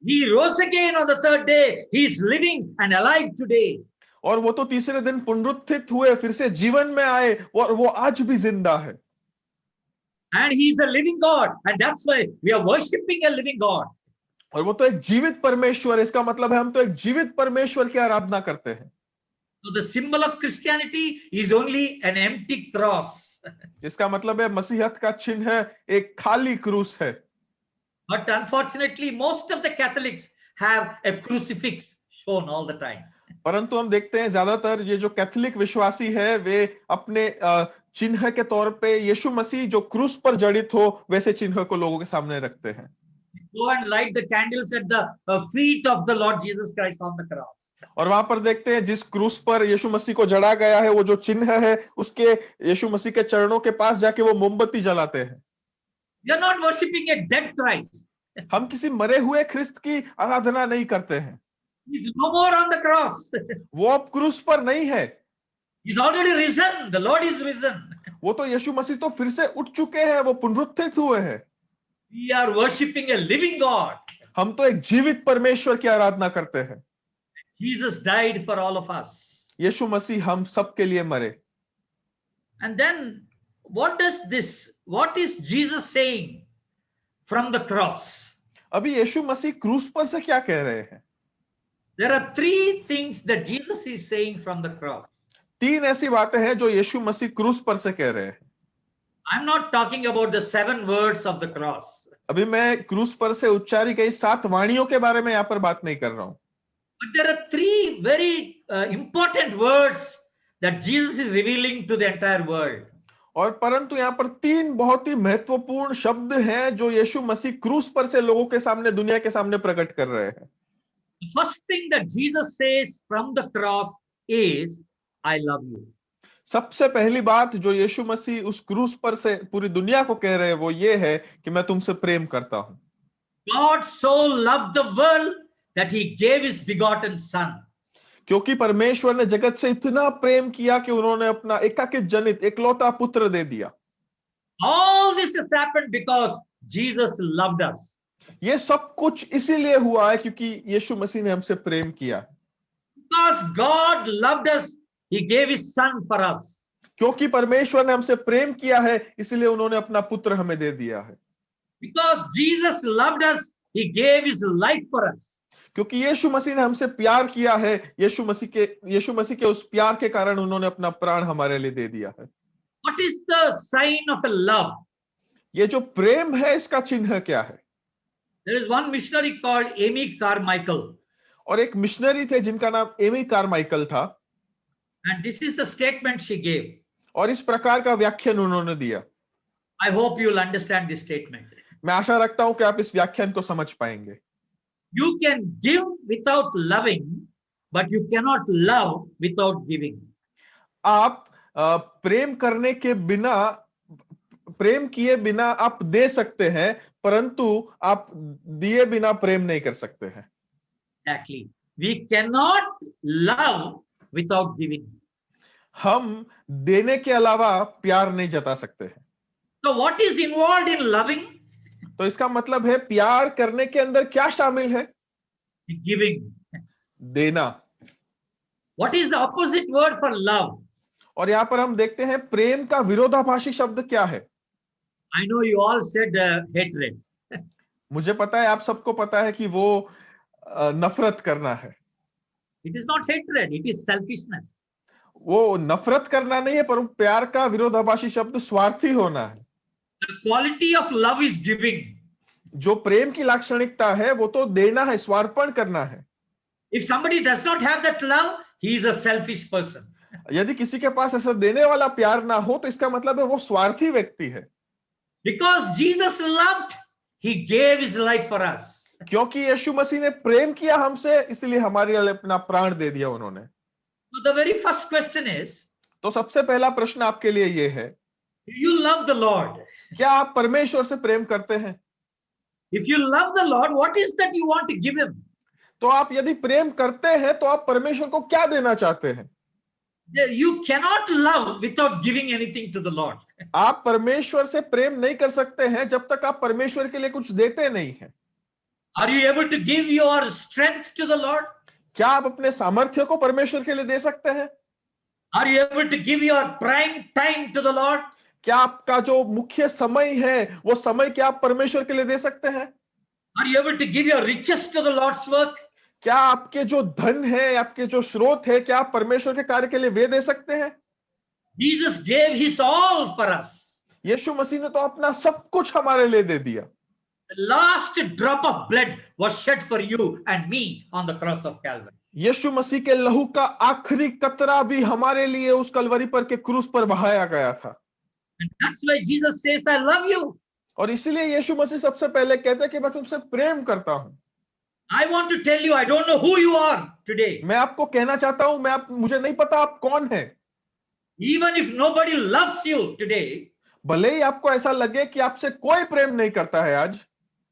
He rose again on the third day. He is living and alive today. और वो तो तीसरे दिन पुनरुत्थित हुए, फिर से जीवन में आए और वो आज भी जिंदा है। And he is a living God, and that's why we are worshiping a living God. और वो तो एक जीवित परमेश्वर है, इसका मतलब है हम तो एक जीवित परमेश्वर की आराधना करते हैं। So the symbol of Christianity is only an empty cross. इसका मतलब है मसीहत का चिन्ह एक खाली क्रूस है। But unfortunately, most of the Catholics have a crucifix shown all the time. परंतु हम देखते हैं ज्यादातर ये जो कैथोलिक विश्वासी है वे अपने चिन्ह के तौर पे यीशु मसीह जो क्रूस पर जड़ित हो वैसे चिन्ह को लोगों के सामने रखते हैं। Go and light the candles at the feet of the Lord Jesus Christ on the cross. और वहां पर देखते हैं जिस क्रूस पर यीशु मसीह को जड़ा गया है वो जो चिन्ह है उसके यीशु मसीह के चरणों के पास जाके वो मोमबत्ती जलाते हैं। We are not worshiping a dead Christ. हम किसी मरे हुए ख्रिस्त की आराधना नहीं करते हैं। He is no more on the cross. वो अब क्रूस पर नहीं है। He is already risen. The Lord is risen. वो तो यीशु मसीह तो फिर से उठ चुके हैं, वो पुनरुत्थित हुए हैं। We are worshiping a living God. हम तो एक जीवित परमेश्वर की आराधना करते हैं। Jesus died for all of us. यीशु मसीह हम सब के लिए मरे। And then what is Jesus saying from the cross? अभी यीशु मसीह क्रूस पर से क्या कह रहे हैं? There are three things that Jesus is saying from the cross. तीन ऐसी बातें हैं जो यीशु मसीह क्रूस पर से कह रहे हैं। I'm not talking about the 7 words of the cross. अभी मैं क्रूस पर से उच्चारी गई 7 वाणियों के बारे में यहाँ पर बात नहीं कर रहा हूं। But there are 3 very important words that Jesus is revealing to the entire world. और परंतु यहाँ पर 3 बहुत ही महत्वपूर्ण शब्द हैं जो यीशु मसीह क्रूस पर से लोगों के सामने, दुनिया के सामने प्रकट कर रहे हैं। The first thing that Jesus says from the cross is, I love you. सबसे पहली बात जो यीशु मसीह उस क्रूस पर से पूरी दुनिया को कह रहे हैं वो ये है कि मैं तुमसे प्रेम करता हूं। God so loved the world that he gave his begotten son. क्योंकि परमेश्वर ने जगत से इतना प्रेम किया कि उन्होंने अपना एकाकित जनित एकलौता पुत्र दे दिया। All this has happened because Jesus loved us. ये सब कुछ इसीलिए हुआ है क्योंकि यीशु मसीह ने हमसे प्रेम किया। Because God loved us, he gave his son for us. क्योंकि परमेश्वर ने हमसे प्रेम किया है इसलिए उन्होंने अपना पुत्र हमें दे दिया है। Because Jesus loved us, he gave his life for us. क्योंकि यीशु मसीह ने हमसे प्यार किया है, यीशु मसीह के उस प्यार के कारण उन्होंने अपना प्राण हमारे लिए दे दिया है। What is the sign of a love? ये जो प्रेम है इसका चिन्ह क्या है? There is one missionary called Amy Carmichael. और एक मिशनरी थे जिनका नाम एमी कारमाइकल था। And this is the statement she gave. और इस प्रकार का व्याख्यान उन्होंने दिया। I hope you will understand this statement. मैं आशा रखता हूं कि आप इस व्याख्यान को समझ पाएंगे। You can give without loving, but you cannot love without giving. आप प्रेम करने के बिना, प्रेम किए बिना आप दे सकते हैं, परंतु आप दिए बिना प्रेम नहीं कर सकते हैं। Exactly. We cannot love without giving. हम देने के अलावा प्यार नहीं जता सकते हैं। So what is involved in loving? तो इसका मतलब है प्यार करने के अंदर क्या शामिल है? Giving. देना। What is the opposite word for love? और यहाँ पर हम देखते हैं प्रेम का विरोधाभासी शब्द क्या है। I know you all said hatred. मुझे पता है, आप सबको पता है कि वो नफरत करना है। It is not hatred, it is selfishness. वो नफरत करना नहीं है, पर प्यार का विरोधाभासी शब्द स्वार्थी होना है। The quality of love is giving. जो प्रेम की लाक्षणिकता है वो तो देना है, स्वार्पण करना है। If somebody does not have that love, he is a selfish person. यदि किसी के पास ऐसा देने वाला प्यार ना हो तो इसका मतलब है वो स्वार्थी व्यक्ति है। Because Jesus loved, he gave his life for us. क्योंकि यीशु मसीह ने प्रेम किया हमसे, इसलिए हमारे लिए अपना प्राण दे दिया उन्होंने। So the very first question is, तो सबसे पहला प्रश्न आपके लिए ये है, do you love the Lord? क्या आप परमेश्वर से प्रेम करते हैं? If you love the Lord, what is that you want to give him? तो आप यदि प्रेम करते हैं तो आप परमेश्वर को क्या देना चाहते हैं? You cannot love without giving anything to the Lord. आप परमेश्वर से प्रेम नहीं कर सकते हैं जब तक आप परमेश्वर के लिए कुछ देते नहीं हैं। Are you able to give your strength to the Lord? क्या आप अपने सामर्थ्य को परमेश्वर के लिए दे सकते हैं? Are you able to give your prime time to the Lord? क्या आपका जो मुख्य समय है वो समय क्या आप परमेश्वर के लिए दे सकते हैं? Are you able to give your riches to the Lord's work? क्या आपके जो धन है, आपके जो स्रोत है, क्या आप परमेश्वर के कार्य के लिए वे दे सकते हैं? Jesus gave his all for us. यीशु मसीह ने तो अपना सब कुछ हमारे लिए दे दिया। The last drop of blood was shed for you and me on the cross of Calvary. यीशु मसीह के लहू का आखिरी कतरा भी हमारे लिए उस कलवरी पर के क्रूस पर बहाया गया था। And that's why Jesus says, I love you. और इसीलिए यीशु मसीह सबसे पहले कहते हैं कि मैं तुमसे प्रेम करता हूं। I want to tell you, I don't know who you are today. मैं आपको कहना चाहता हूं, मुझे नहीं पता आप कौन हैं। Even if nobody loves you today, भले ही आपको ऐसा लगे कि आपसे कोई प्रेम नहीं करता है आज,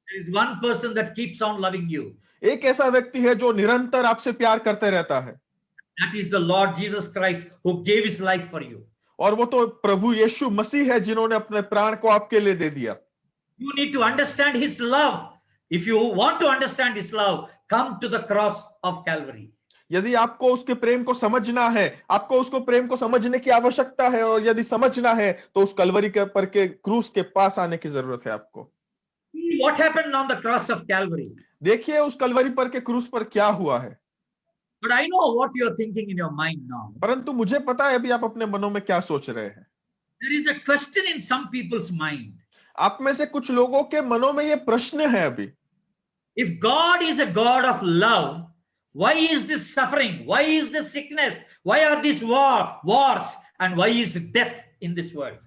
there is one person that keeps on loving you. एक ऐसा व्यक्ति है जो निरंतर आपसे प्यार करते रहता है। That is the Lord Jesus Christ who gave his life for you. और वो तो प्रभु यीशु मसीह है जिन्होंने अपने प्राण को आपके लिए दे दिया। You need to understand his love. If you want to understand his love, come to the cross of Calvary. यदि आपको उसके प्रेम को समझना है, आपको उसको प्रेम को समझने की आवश्यकता है, और यदि समझना है तो उस कलवरी के पर के क्रूस के पास आने की जरूरत है आपको। See what happened on the cross of Calvary. देखिए उस कलवरी पर के क्रूस पर क्या हुआ है। But I know what you are thinking in your mind now. परंतु मुझे पता है अभी आप अपने मनों में क्या सोच रहे हैं। There is a question in some people's mind. आप में से कुछ लोगों के मनों में ये प्रश्न है अभी, If God is a God of love, why is this suffering? Why is this sickness? Why are these wars? And why is death in this world?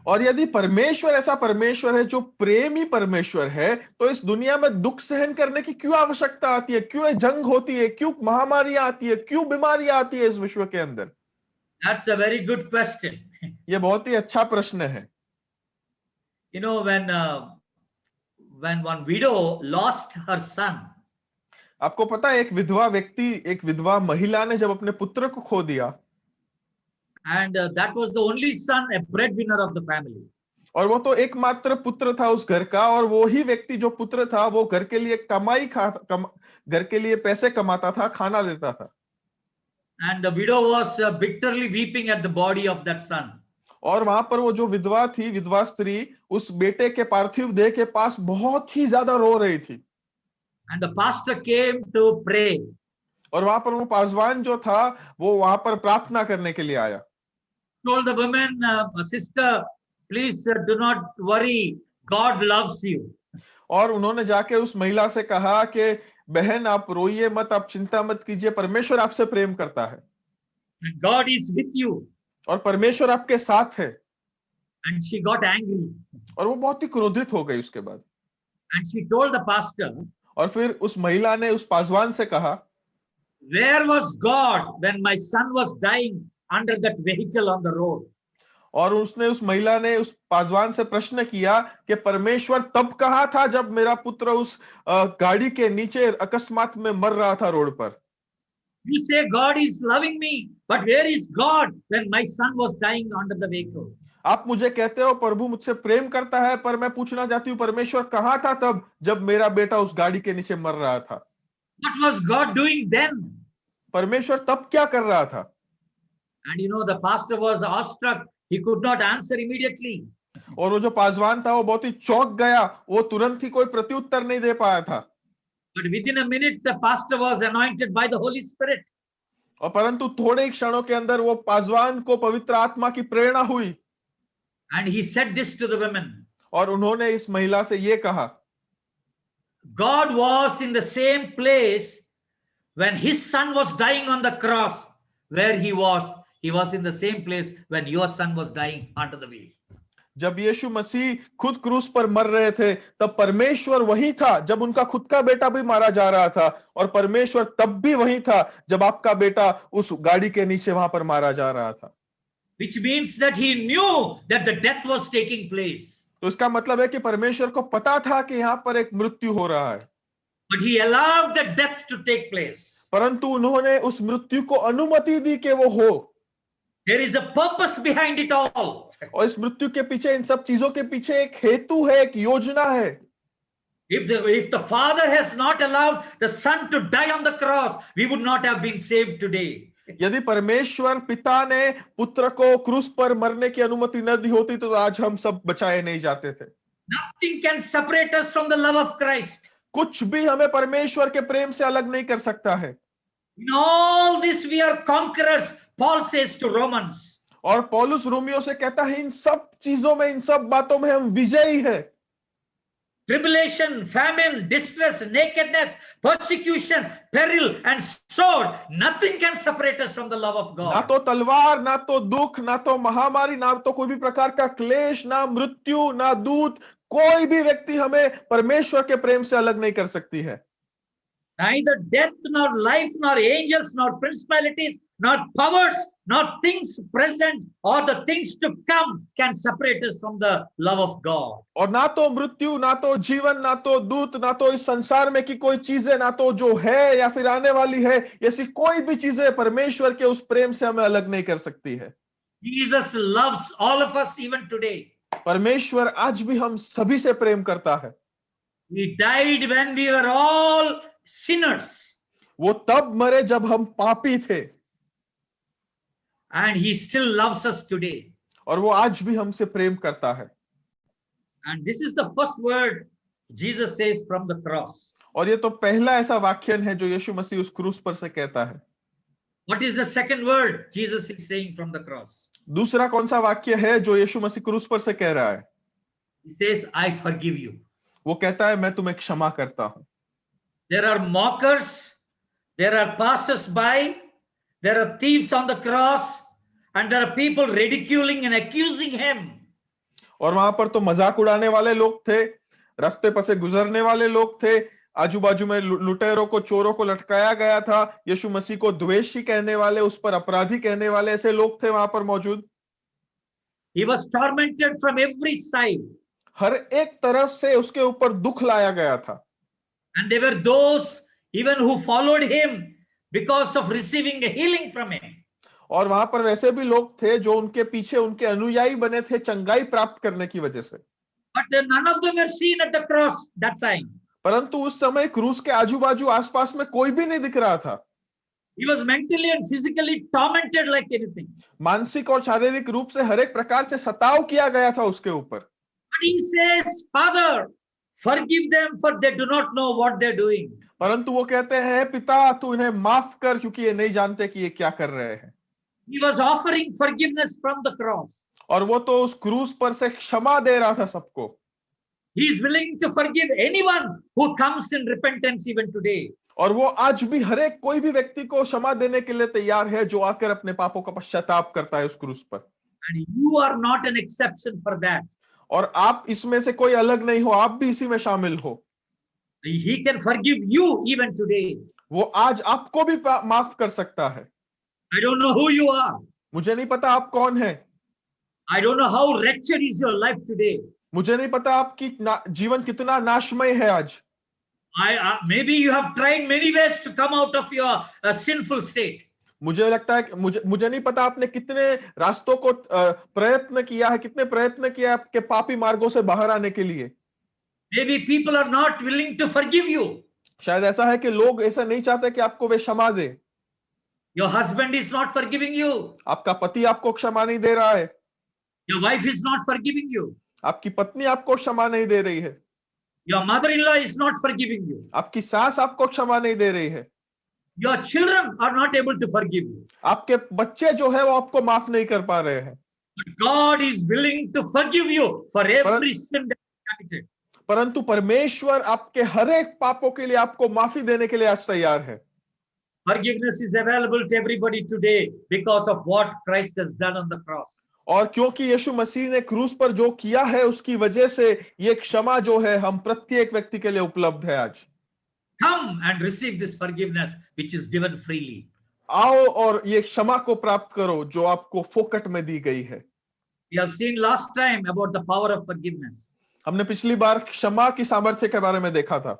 और यदि परमेश्वर ऐसा परमेश्वर है जो प्रेमी परमेश्वर है, तो इस दुनिया में दुख सहन करने की क्यों आवश्यकता आती है? क्यों ये जंग होती है? क्यों महामारियां आती है? क्यों बीमारियां आती है इस विश्व के अंदर? That's a very good question. ये बहुत ही अच्छा प्रश्न है। You know, when one widow lost her son, आपको पता है एक विधवा महिला ने जब अपने पुत्र को खो दिया, and that was the only son, a breadwinner of the family. और वो तो एकमात्र पुत्र था उस घर का, और वो ही व्यक्ति जो पुत्र था वो घर के लिए घर के लिए पैसे कमाता था, खाना देता था। And the widow was bitterly weeping at the body of that son. और वहां पर वो जो विधवा थी, विधवा स्त्री, उस बेटे के पार्थिव देह के पास बहुत ही ज्यादा रो रही थी। And the pastor came to pray. और वहां पर वो पासवान जो था वो वहां पर प्रार्थना करने के लिए आया। Told the woman, sister, please do not worry, God loves you. और उन्होंने जाके उस महिला से कहा कि बहन आप रोइए मत, आप चिंता मत कीजिए, परमेश्वर आपसे प्रेम करता है And God is with you. और परमेश्वर आपके साथ है। And she got angry. और वो बहुत ही क्रोधित हो गई उसके बाद। And she told the pastor, और फिर उस महिला ने उस पासवान से कहा, where was God when my son was dying under that vehicle on the road? और उसने उस महिला ने उस पासवान से प्रश्न किया कि परमेश्वर तब कहाँ था जब मेरा पुत्र उस गाड़ी के नीचे अकस्मात में मर रहा था रोड पर। You say God is loving me, but where is God when my son was dying under the vehicle? आप मुझे कहते हो प्रभु मुझसे प्रेम करता है, पर मैं पूछना चाहती हूँ परमेश्वर कहाँ था तब जब मेरा बेटा उस गाड़ी के नीचे मर रहा था? What was God doing then? परमेश्वर तब क्या कर रहा था? And you know, the pastor was awestruck. He could not answer immediately. और वो जो पासवान था वो बहुत ही चौंक गया, वो तुरंत ही कोई प्रत्युत्तर नहीं दे पाया था। But within a minute, the pastor was anointed by the Holy Spirit. और परंतु थोड़े ही क्षणों के अंदर वो पासवान को पवित्र आत्मा की प्रेरणा हुई। And he said this to the women. और उन्होंने इस महिला से ये कहा, God was in the same place when his son was dying on the cross, where he was in the same place when your son was dying under the wheel. जब यीशु मसीह खुद क्रूस पर मर रहे थे तब परमेश्वर वही था जब उनका खुद का बेटा भी मारा जा रहा था, और परमेश्वर तब भी वही था जब आपका बेटा उस गाड़ी के नीचे वहां पर मारा जा रहा था। Which means that he knew that the death was taking place. तो इसका मतलब है कि परमेश्वर को पता था कि यहाँ पर एक मृत्यु हो रहा है, But he allowed the death to take place. परंतु उन्होंने उस मृत्यु को अनुमति दी कि वो हो। There is a purpose behind it all. और इस मृत्यु के पीछे, इन सब चीजों के पीछे एक हेतु है, एक योजना है। If the Father has not allowed the Son to die on the cross, we would not have been saved today. यदि परमेश्वर पिता ने पुत्र को क्रूस पर मरने की अनुमति न दी होती तो आज हम सब बचाए नहीं जाते थे। Nothing can separate us from the love of Christ. कुछ भी हमें परमेश्वर के प्रेम से अलग नहीं कर सकता है। In all this we are conquerors, Paul says to Romans. और पौलुस रोमियो से कहता है इन सब चीजों में, इन सब बातों में हम विजयी है। Tribulation, famine, distress, nakedness, persecution, peril, and sword. Nothing can separate us from the love of God. ना तो तलवार, ना तो दुख, ना तो महामारी, ना तो कोई भी प्रकार का क्लेश, ना मृत्यु, ना दूत, कोई भी व्यक्ति हमें परमेश्वर के प्रेम से अलग नहीं कर सकती है। Neither death, nor life, nor angels, nor principalities, nor powers, nor things present or the things to come can separate us from the love of God. और ना तो मृत्यु, ना तो जीवन, ना तो दूत, ना तो इस संसार में की कोई चीजें, ना तो जो है या फिर आने वाली है, ऐसी कोई भी चीजें परमेश्वर के उस प्रेम से हमें अलग नहीं कर सकती है। Jesus loves all of us even today. परमेश्वर आज भी हम सभी से प्रेम करता है। He died when we were all sinners, वो तब मरे जब हम पापी थे, and he still loves us today. और वो आज भी हमसे प्रेम करता है। And this is the first word Jesus says from the cross. और ये तो पहला ऐसा वाक्य है जो यीशु मसीह उस क्रूस पर से कहता है। What is the second word Jesus is saying from the cross? दूसरा कौन सा वाक्य है जो यीशु मसीह क्रूस पर से कह रहा है? He says, I forgive you. वो कहता है मैं तुम्हें क्षमा करता हूं। There are mockers, there are passers-by, there are thieves on the cross, and there are people ridiculing and accusing him. और वहां पर तो मजाक उड़ाने वाले लोग थे, रास्ते पर से गुजरने वाले लोग थे, आजू बाजू में लुटेरों को, चोरों को लटकाया गया था, यीशु मसीह को द्वेषी कहने वाले, उस पर अपराधी कहने वाले ऐसे लोग थे वहां पर मौजूद। He was tormented from every side. हर एक तरफ से उसके ऊपर दुख लाया गया था। And there were those even who followed him because of receiving a healing from him. और वहां पर वैसे भी लोग थे जो उनके पीछे उनके अनुयायी बने थे चंगाई प्राप्त करने की वजह से। But none of them were seen at the cross that time. परंतु उस समय क्रूस के आजू बाजू आसपास में कोई भी नहीं दिख रहा था। He was mentally and physically tormented like anything. मानसिक और शारीरिक रूप से हर एक प्रकार से सताव किया गया था उसके ऊपर। But he says, Father, forgive them for they do not know what they're doing. परंतु वो कहते हैं पिता तू इन्हें माफ कर क्योंकि ये नहीं जानते कि ये क्या कर रहे हैं। He was offering forgiveness from the cross. और वो तो उस क्रूस पर से क्षमा दे रहा था सबको। He is willing to forgive anyone who comes in repentance even today. और वो आज भी हर एक कोई भी व्यक्ति को क्षमा देने के लिए तैयार है जो आकर अपने पापों का पश्चाताप करता है उस क्रूस पर। And you are not an exception for that. और आप इसमें से कोई अलग नहीं हो, आप भी इसी में शामिल हो। He can forgive you even today. वो आज आपको भी माफ कर सकता है। I don't know who you are. मुझे नहीं पता आप कौन हैं। I don't know how wretched is your life today. मुझे नहीं पता आपकी जीवन कितना नाशमय है आज। Maybe you have tried many ways to come out of your sinful state. मुझे लगता है मुझे नहीं पता आपने कितने रास्तों को प्रयत्न किया है, कितने प्रयत्न किया आपके पापी मार्गों से बाहर आने के लिए। Maybe people are not willing to forgive you. शायद ऐसा है कि लोग ऐसा नहीं चाहते कि आपको वे क्षमा दे। Your husband is not forgiving you. आपका पति आपको क्षमा नहीं दे रहा है। Your wife is not forgiving you. आपकी पत्नी आपको क्षमा नहीं दे रही है। Your mother-in-law is not forgiving you. आपकी सास आपको क्षमा नहीं दे रही है। Your children are not able to forgive you. आपके बच्चे जो है वो आपको माफ नहीं कर पा रहे हैं। But God is willing to forgive you for every sin that you committed. परंतु परमेश्वर आपके हर एक पापों के लिए आपको माफी देने के लिए आज तैयार है। Forgiveness is available to everybody today because of what Christ has done on the cross. और क्योंकि यीशु मसीह ने क्रूस पर जो किया है उसकी वजह से ये क्षमा जो है हम प्रत्येक व्यक्ति के लिए उपलब्ध है आज। Come and receive this forgiveness which is given freely. आओ और ये क्षमा को प्राप्त करो जो आपको फोकट में दी गई है। We have seen last time about the power of forgiveness. हमने पिछली बार क्षमा की सामर्थ्य के बारे में देखा था।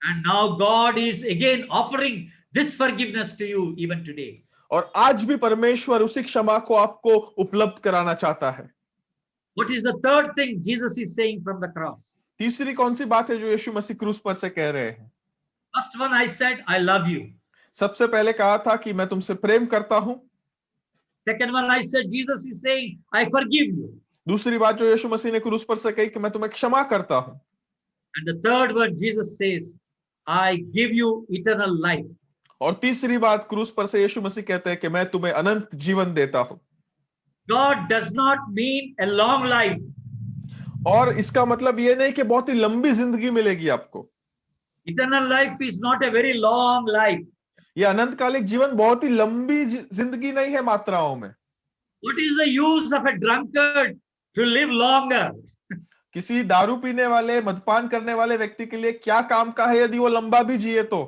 And now God is again offering this forgiveness to you even today. और आज भी परमेश्वर उसी क्षमा को आपको उपलब्ध कराना चाहता है। What is the third thing Jesus is saying from the cross? तीसरी कौन सी बात है जो यीशु मसीह क्रूस पर से कह रहे हैं? First one I said, I love you. सबसे पहले कहा था कि मैं तुमसे प्रेम करता हूं। Second one I said, Jesus is saying, I forgive you. दूसरी बात जो यीशु मसीह ने क्रूस पर से कही कि मैं तुम्हें क्षमा करता हूं। And the third one Jesus says, I give you eternal life. और तीसरी बात क्रूस पर से यीशु मसीह कहते हैं कि मैं तुम्हें अनंत जीवन देता हूं। God does not mean a long life. और इसका मतलब ये नहीं कि बहुत ही लंबी जिंदगी मिलेगी आपको। Eternal life is not a very long life. ये अनंतकालिक जीवन बहुत ही लंबी जिंदगी नहीं है मात्राओं में। What is the use of a drunkard to live longer? किसी दारू पीने वाले, मद्यपान करने वाले व्यक्ति के लिए क्या काम का है यदि वो लंबा भी जिए तो?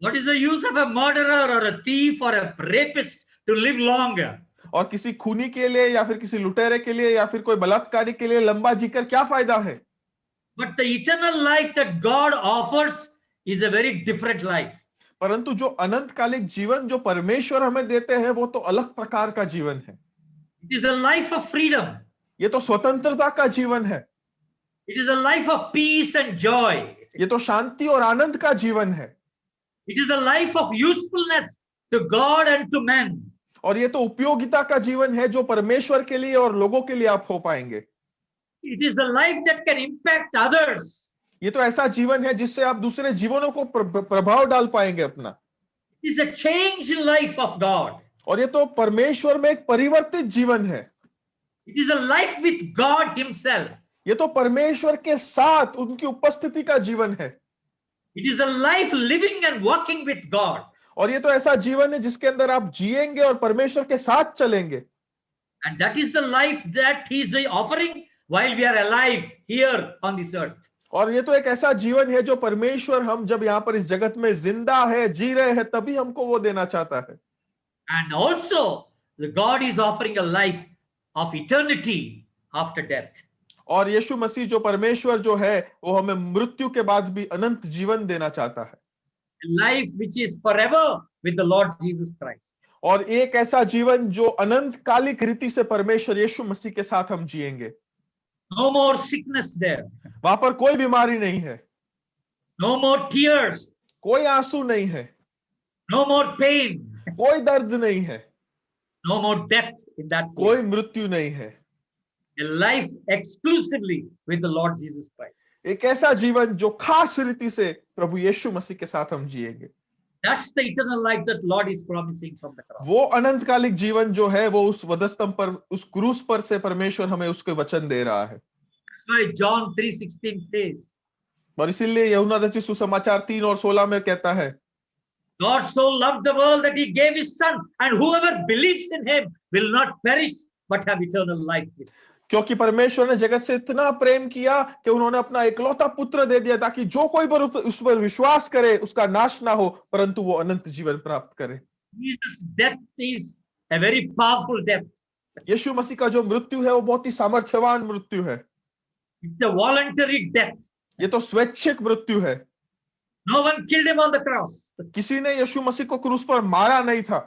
What is the use of a murderer or a thief or a rapist to live longer? और किसी खूनी के लिए या फिर किसी लुटेरे के लिए या फिर कोई बलात्कारी के लिए लंबा जीकर क्या फायदा है? But the eternal life that God offers is a very different life. परंतु जो अनंतकालिक जीवन जो परमेश्वर हमें देते हैं वो तो अलग प्रकार का जीवन है। It is a life of freedom. ये तो स्वतंत्रता का जीवन है, It is a life of peace and joy. ये तो शांति और आनंद का जीवन है, It is a life of usefulness to God and to men. और ये तो उपयोगिता का जीवन है जो परमेश्वर के लिए और लोगों के लिए आप हो पाएंगे। It is a life that can impact others. ये तो ऐसा जीवन है जिससे आप दूसरे जीवनों को प्रभाव डाल पाएंगे अपना। It is a changed life of God. और ये तो परमेश्वर में एक परिवर्तित जीवन है। It is a life with God Himself. ये तो परमेश्वर के साथ उनकी उपस्थिति का जीवन है। It is a life living and walking with God. और ये तो ऐसा जीवन है जिसके अंदर आप जिएंगे और परमेश्वर के साथ चलेंगे। And that is the life that He is offering while we are alive here on this earth. और ये तो एक ऐसा जीवन है जो परमेश्वर हम जब यहाँ पर इस जगत में जिंदा है, जी रहे हैं, तभी हमको वो देना चाहता है। And also, the God is offering a life of eternity after death. और यीशु मसीह जो परमेश्वर जो है वो हमें मृत्यु के बाद भी अनंत जीवन देना चाहता है। A life which is forever with the Lord Jesus Christ. और एक ऐसा जीवन जो अनंत कालिक रीति से परमेश्वर यीशु मसीह के साथ हम जिएंगे। No more sickness there. वहां पर कोई बीमारी नहीं है, No more tears. कोई आंसू नहीं है, No more pain. कोई दर्द नहीं है, No more death in that कोई place. मृत्यु नहीं है। A life exclusively with the Lord Jesus Christ. एक ऐसा जीवन जो खास रीति से प्रभु यीशु मसीह के साथ हम जिएंगे। That's the eternal life that Lord is promising from the cross. वो अनंतकालिक जीवन जो है वो उस वधस्तंभ पर, उस क्रूस पर से परमेश्वर हमें उसके वचन दे रहा है। That's why John 3:16 says, और इसीलिए यूहन्ना रचित सुसमाचार 3 और 16 में कहता है, God so loved the world that He gave His Son, and whoever believes in Him will not perish but have eternal life. क्योंकि परमेश्वर ने जगत से इतना प्रेम किया कि उन्होंने अपना इकलौता पुत्र दे दिया ताकि जो कोई उस पर विश्वास करे उसका नाश ना हो परंतु वो अनंत जीवन प्राप्त करे। Jesus' death is a very powerful death. यीशु मसीह का जो मृत्यु है वो बहुत ही सामर्थ्यवान मृत्यु है। It's a voluntary death. ये तो स्वैच्छिक मृत्यु है। No one killed Him on the cross. किसी ने यीशु मसीह को क्रूस पर मारा नहीं था।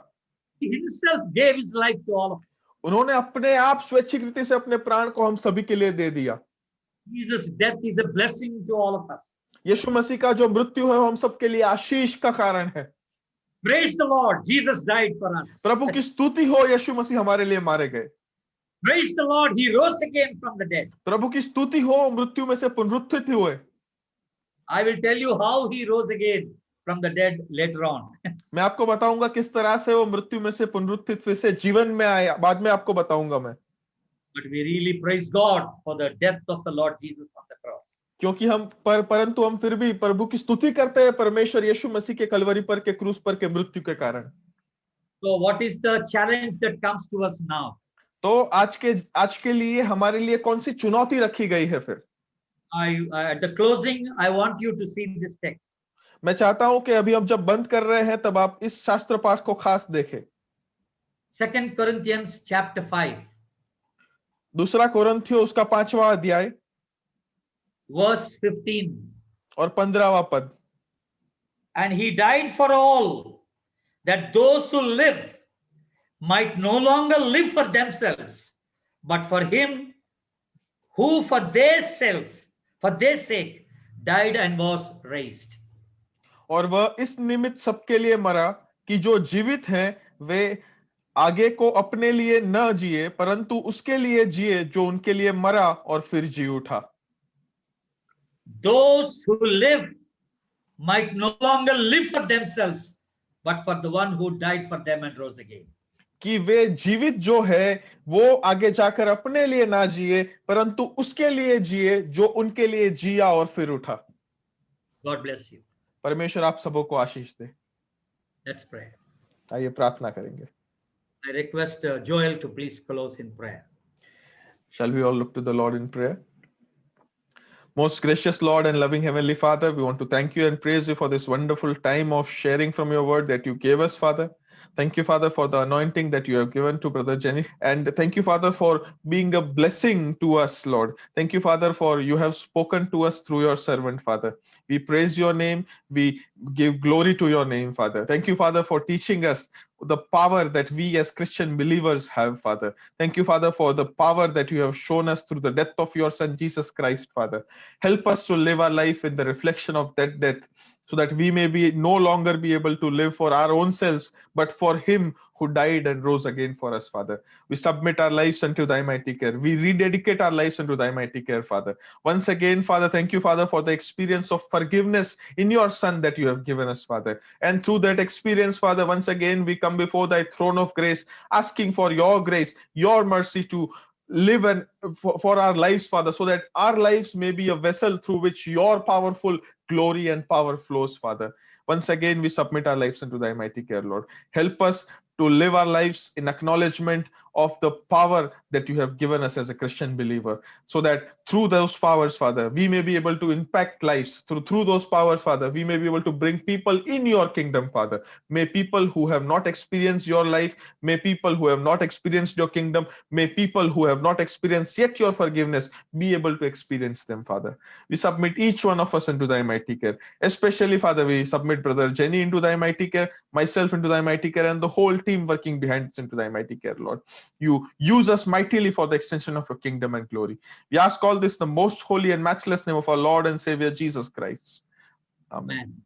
He Himself gave His life to all of us. उन्होंने अपने आप स्वैच्छिक रीति से अपने प्राण को हम सभी के लिए दे दिया। Jesus' death is a blessing to all of us. यीशु मसीह का जो मृत्यु है वो हम सबके लिए आशीष का कारण है। Praise the Lord. Jesus died for us. प्रभु की स्तुति हो, यीशु मसीह हमारे लिए मारे गए। Praise the Lord. He rose again from the dead. प्रभु की स्तुति हो, मृत्यु में से पुनरुत्थित हुए। I will tell you how He rose again from the dead later on. मैं आपको बताऊंगा किस तरह से वो मृत्यु में से पुनरुत्थित फिर से जीवन में आया, बाद में आपको बताऊंगा मैं। But we really praise God for the death of the Lord Jesus on the cross. क्योंकि हम परंतु हम फिर भी प्रभु की स्तुति करते हैं परमेश्वर यीशु मसीह के कलवरी पर के क्रूस पर के मृत्यु के कारण। So what is the challenge that comes to us now? तो आज के लिए हमारे लिए कौन सी चुनौती रखी गई है फिर? At the closing, I want you to see this text. मैं चाहता हूं कि अभी हम जब बंद कर रहे हैं तब आप इस शास्त्र पाठ को खास देखें। 2 Corinthians chapter 5. दूसरा कोरिन्थियों उसका 5वां अध्याय Verse 15. और 15वां पद। And He died for all, that those who live might no longer live for themselves, but for Him who for their sake died and was raised. और वह इस निमित्त सबके लिए मरा कि जो जीवित हैं वे आगे को अपने लिए न जिए परंतु उसके लिए जिए जो उनके लिए मरा और फिर जी उठा। Those who live might no longer live for themselves, but for the one who died for them and rose again. कि वे जीवित जो है वो आगे जाकर अपने लिए ना जिए परंतु उसके लिए जिए जो उनके लिए जिया और फिर उठा। God bless you. परमेश्वर आप सबों को आशीष दे। Let's pray. आइए प्रार्थना करेंगे। I request Joel to please close in prayer. Shall we all look to the Lord in prayer? Most gracious Lord and loving Heavenly Father, we want to thank you and praise you for this wonderful time of sharing from your word that you gave us, Father. Thank you, Father, for the anointing that you have given to Brother Jenny. And thank you, Father, for being a blessing to us, Lord. Thank you, Father, for you have spoken to us through your servant, Father. We praise your name. We give glory to your name, Father. Thank you, Father, for teaching us the power that we as Christian believers have, Father. Thank you, Father, for the power that you have shown us through the death of your Son, Jesus Christ, Father. Help us to live our life in the reflection of that death, so that we may be no longer be able to live for our own selves, but for him who died and rose again for us, Father. We submit our lives unto thy mighty care. We rededicate our lives unto thy mighty care, Father. Once again, Father, thank you, Father, for the experience of forgiveness in your Son that you have given us, Father. And through that experience, Father, once again, we come before thy throne of grace, asking for your grace, your mercy to live and for our lives, Father, so that our lives may be a vessel through which your powerful glory and power flows, Father. Once again, we submit our lives into thy mighty care, Lord. Help us to live our lives in acknowledgement of the power that you have given us as a Christian believer, so that through those powers, Father, we may be able to impact lives. Through those powers, Father, we may be able to bring people in your kingdom, Father. May people who have not experienced your life, may people who have not experienced your kingdom, may people who have not experienced yet your forgiveness be able to experience them, Father. We submit each one of us into thy mighty care. Especially, Father, we submit Brother Jenny into thy mighty care, myself into thy mighty care, and the whole team working behind us into thy mighty care, Lord. You use us mightily for the extension of your kingdom and glory. We ask all this in the most holy and matchless name of our Lord and Savior Jesus Christ. Amen. Amen.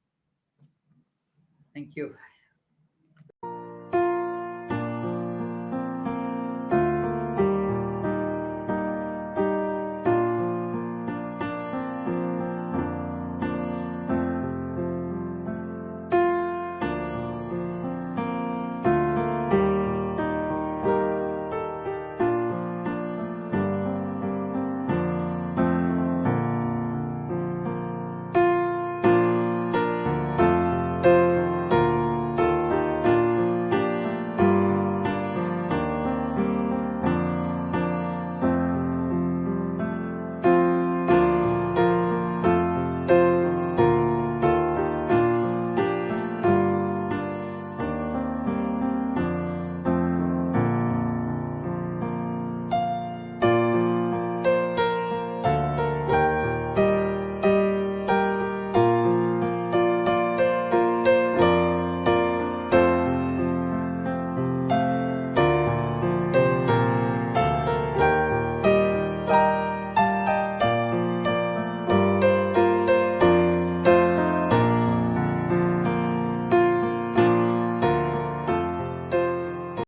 Thank you.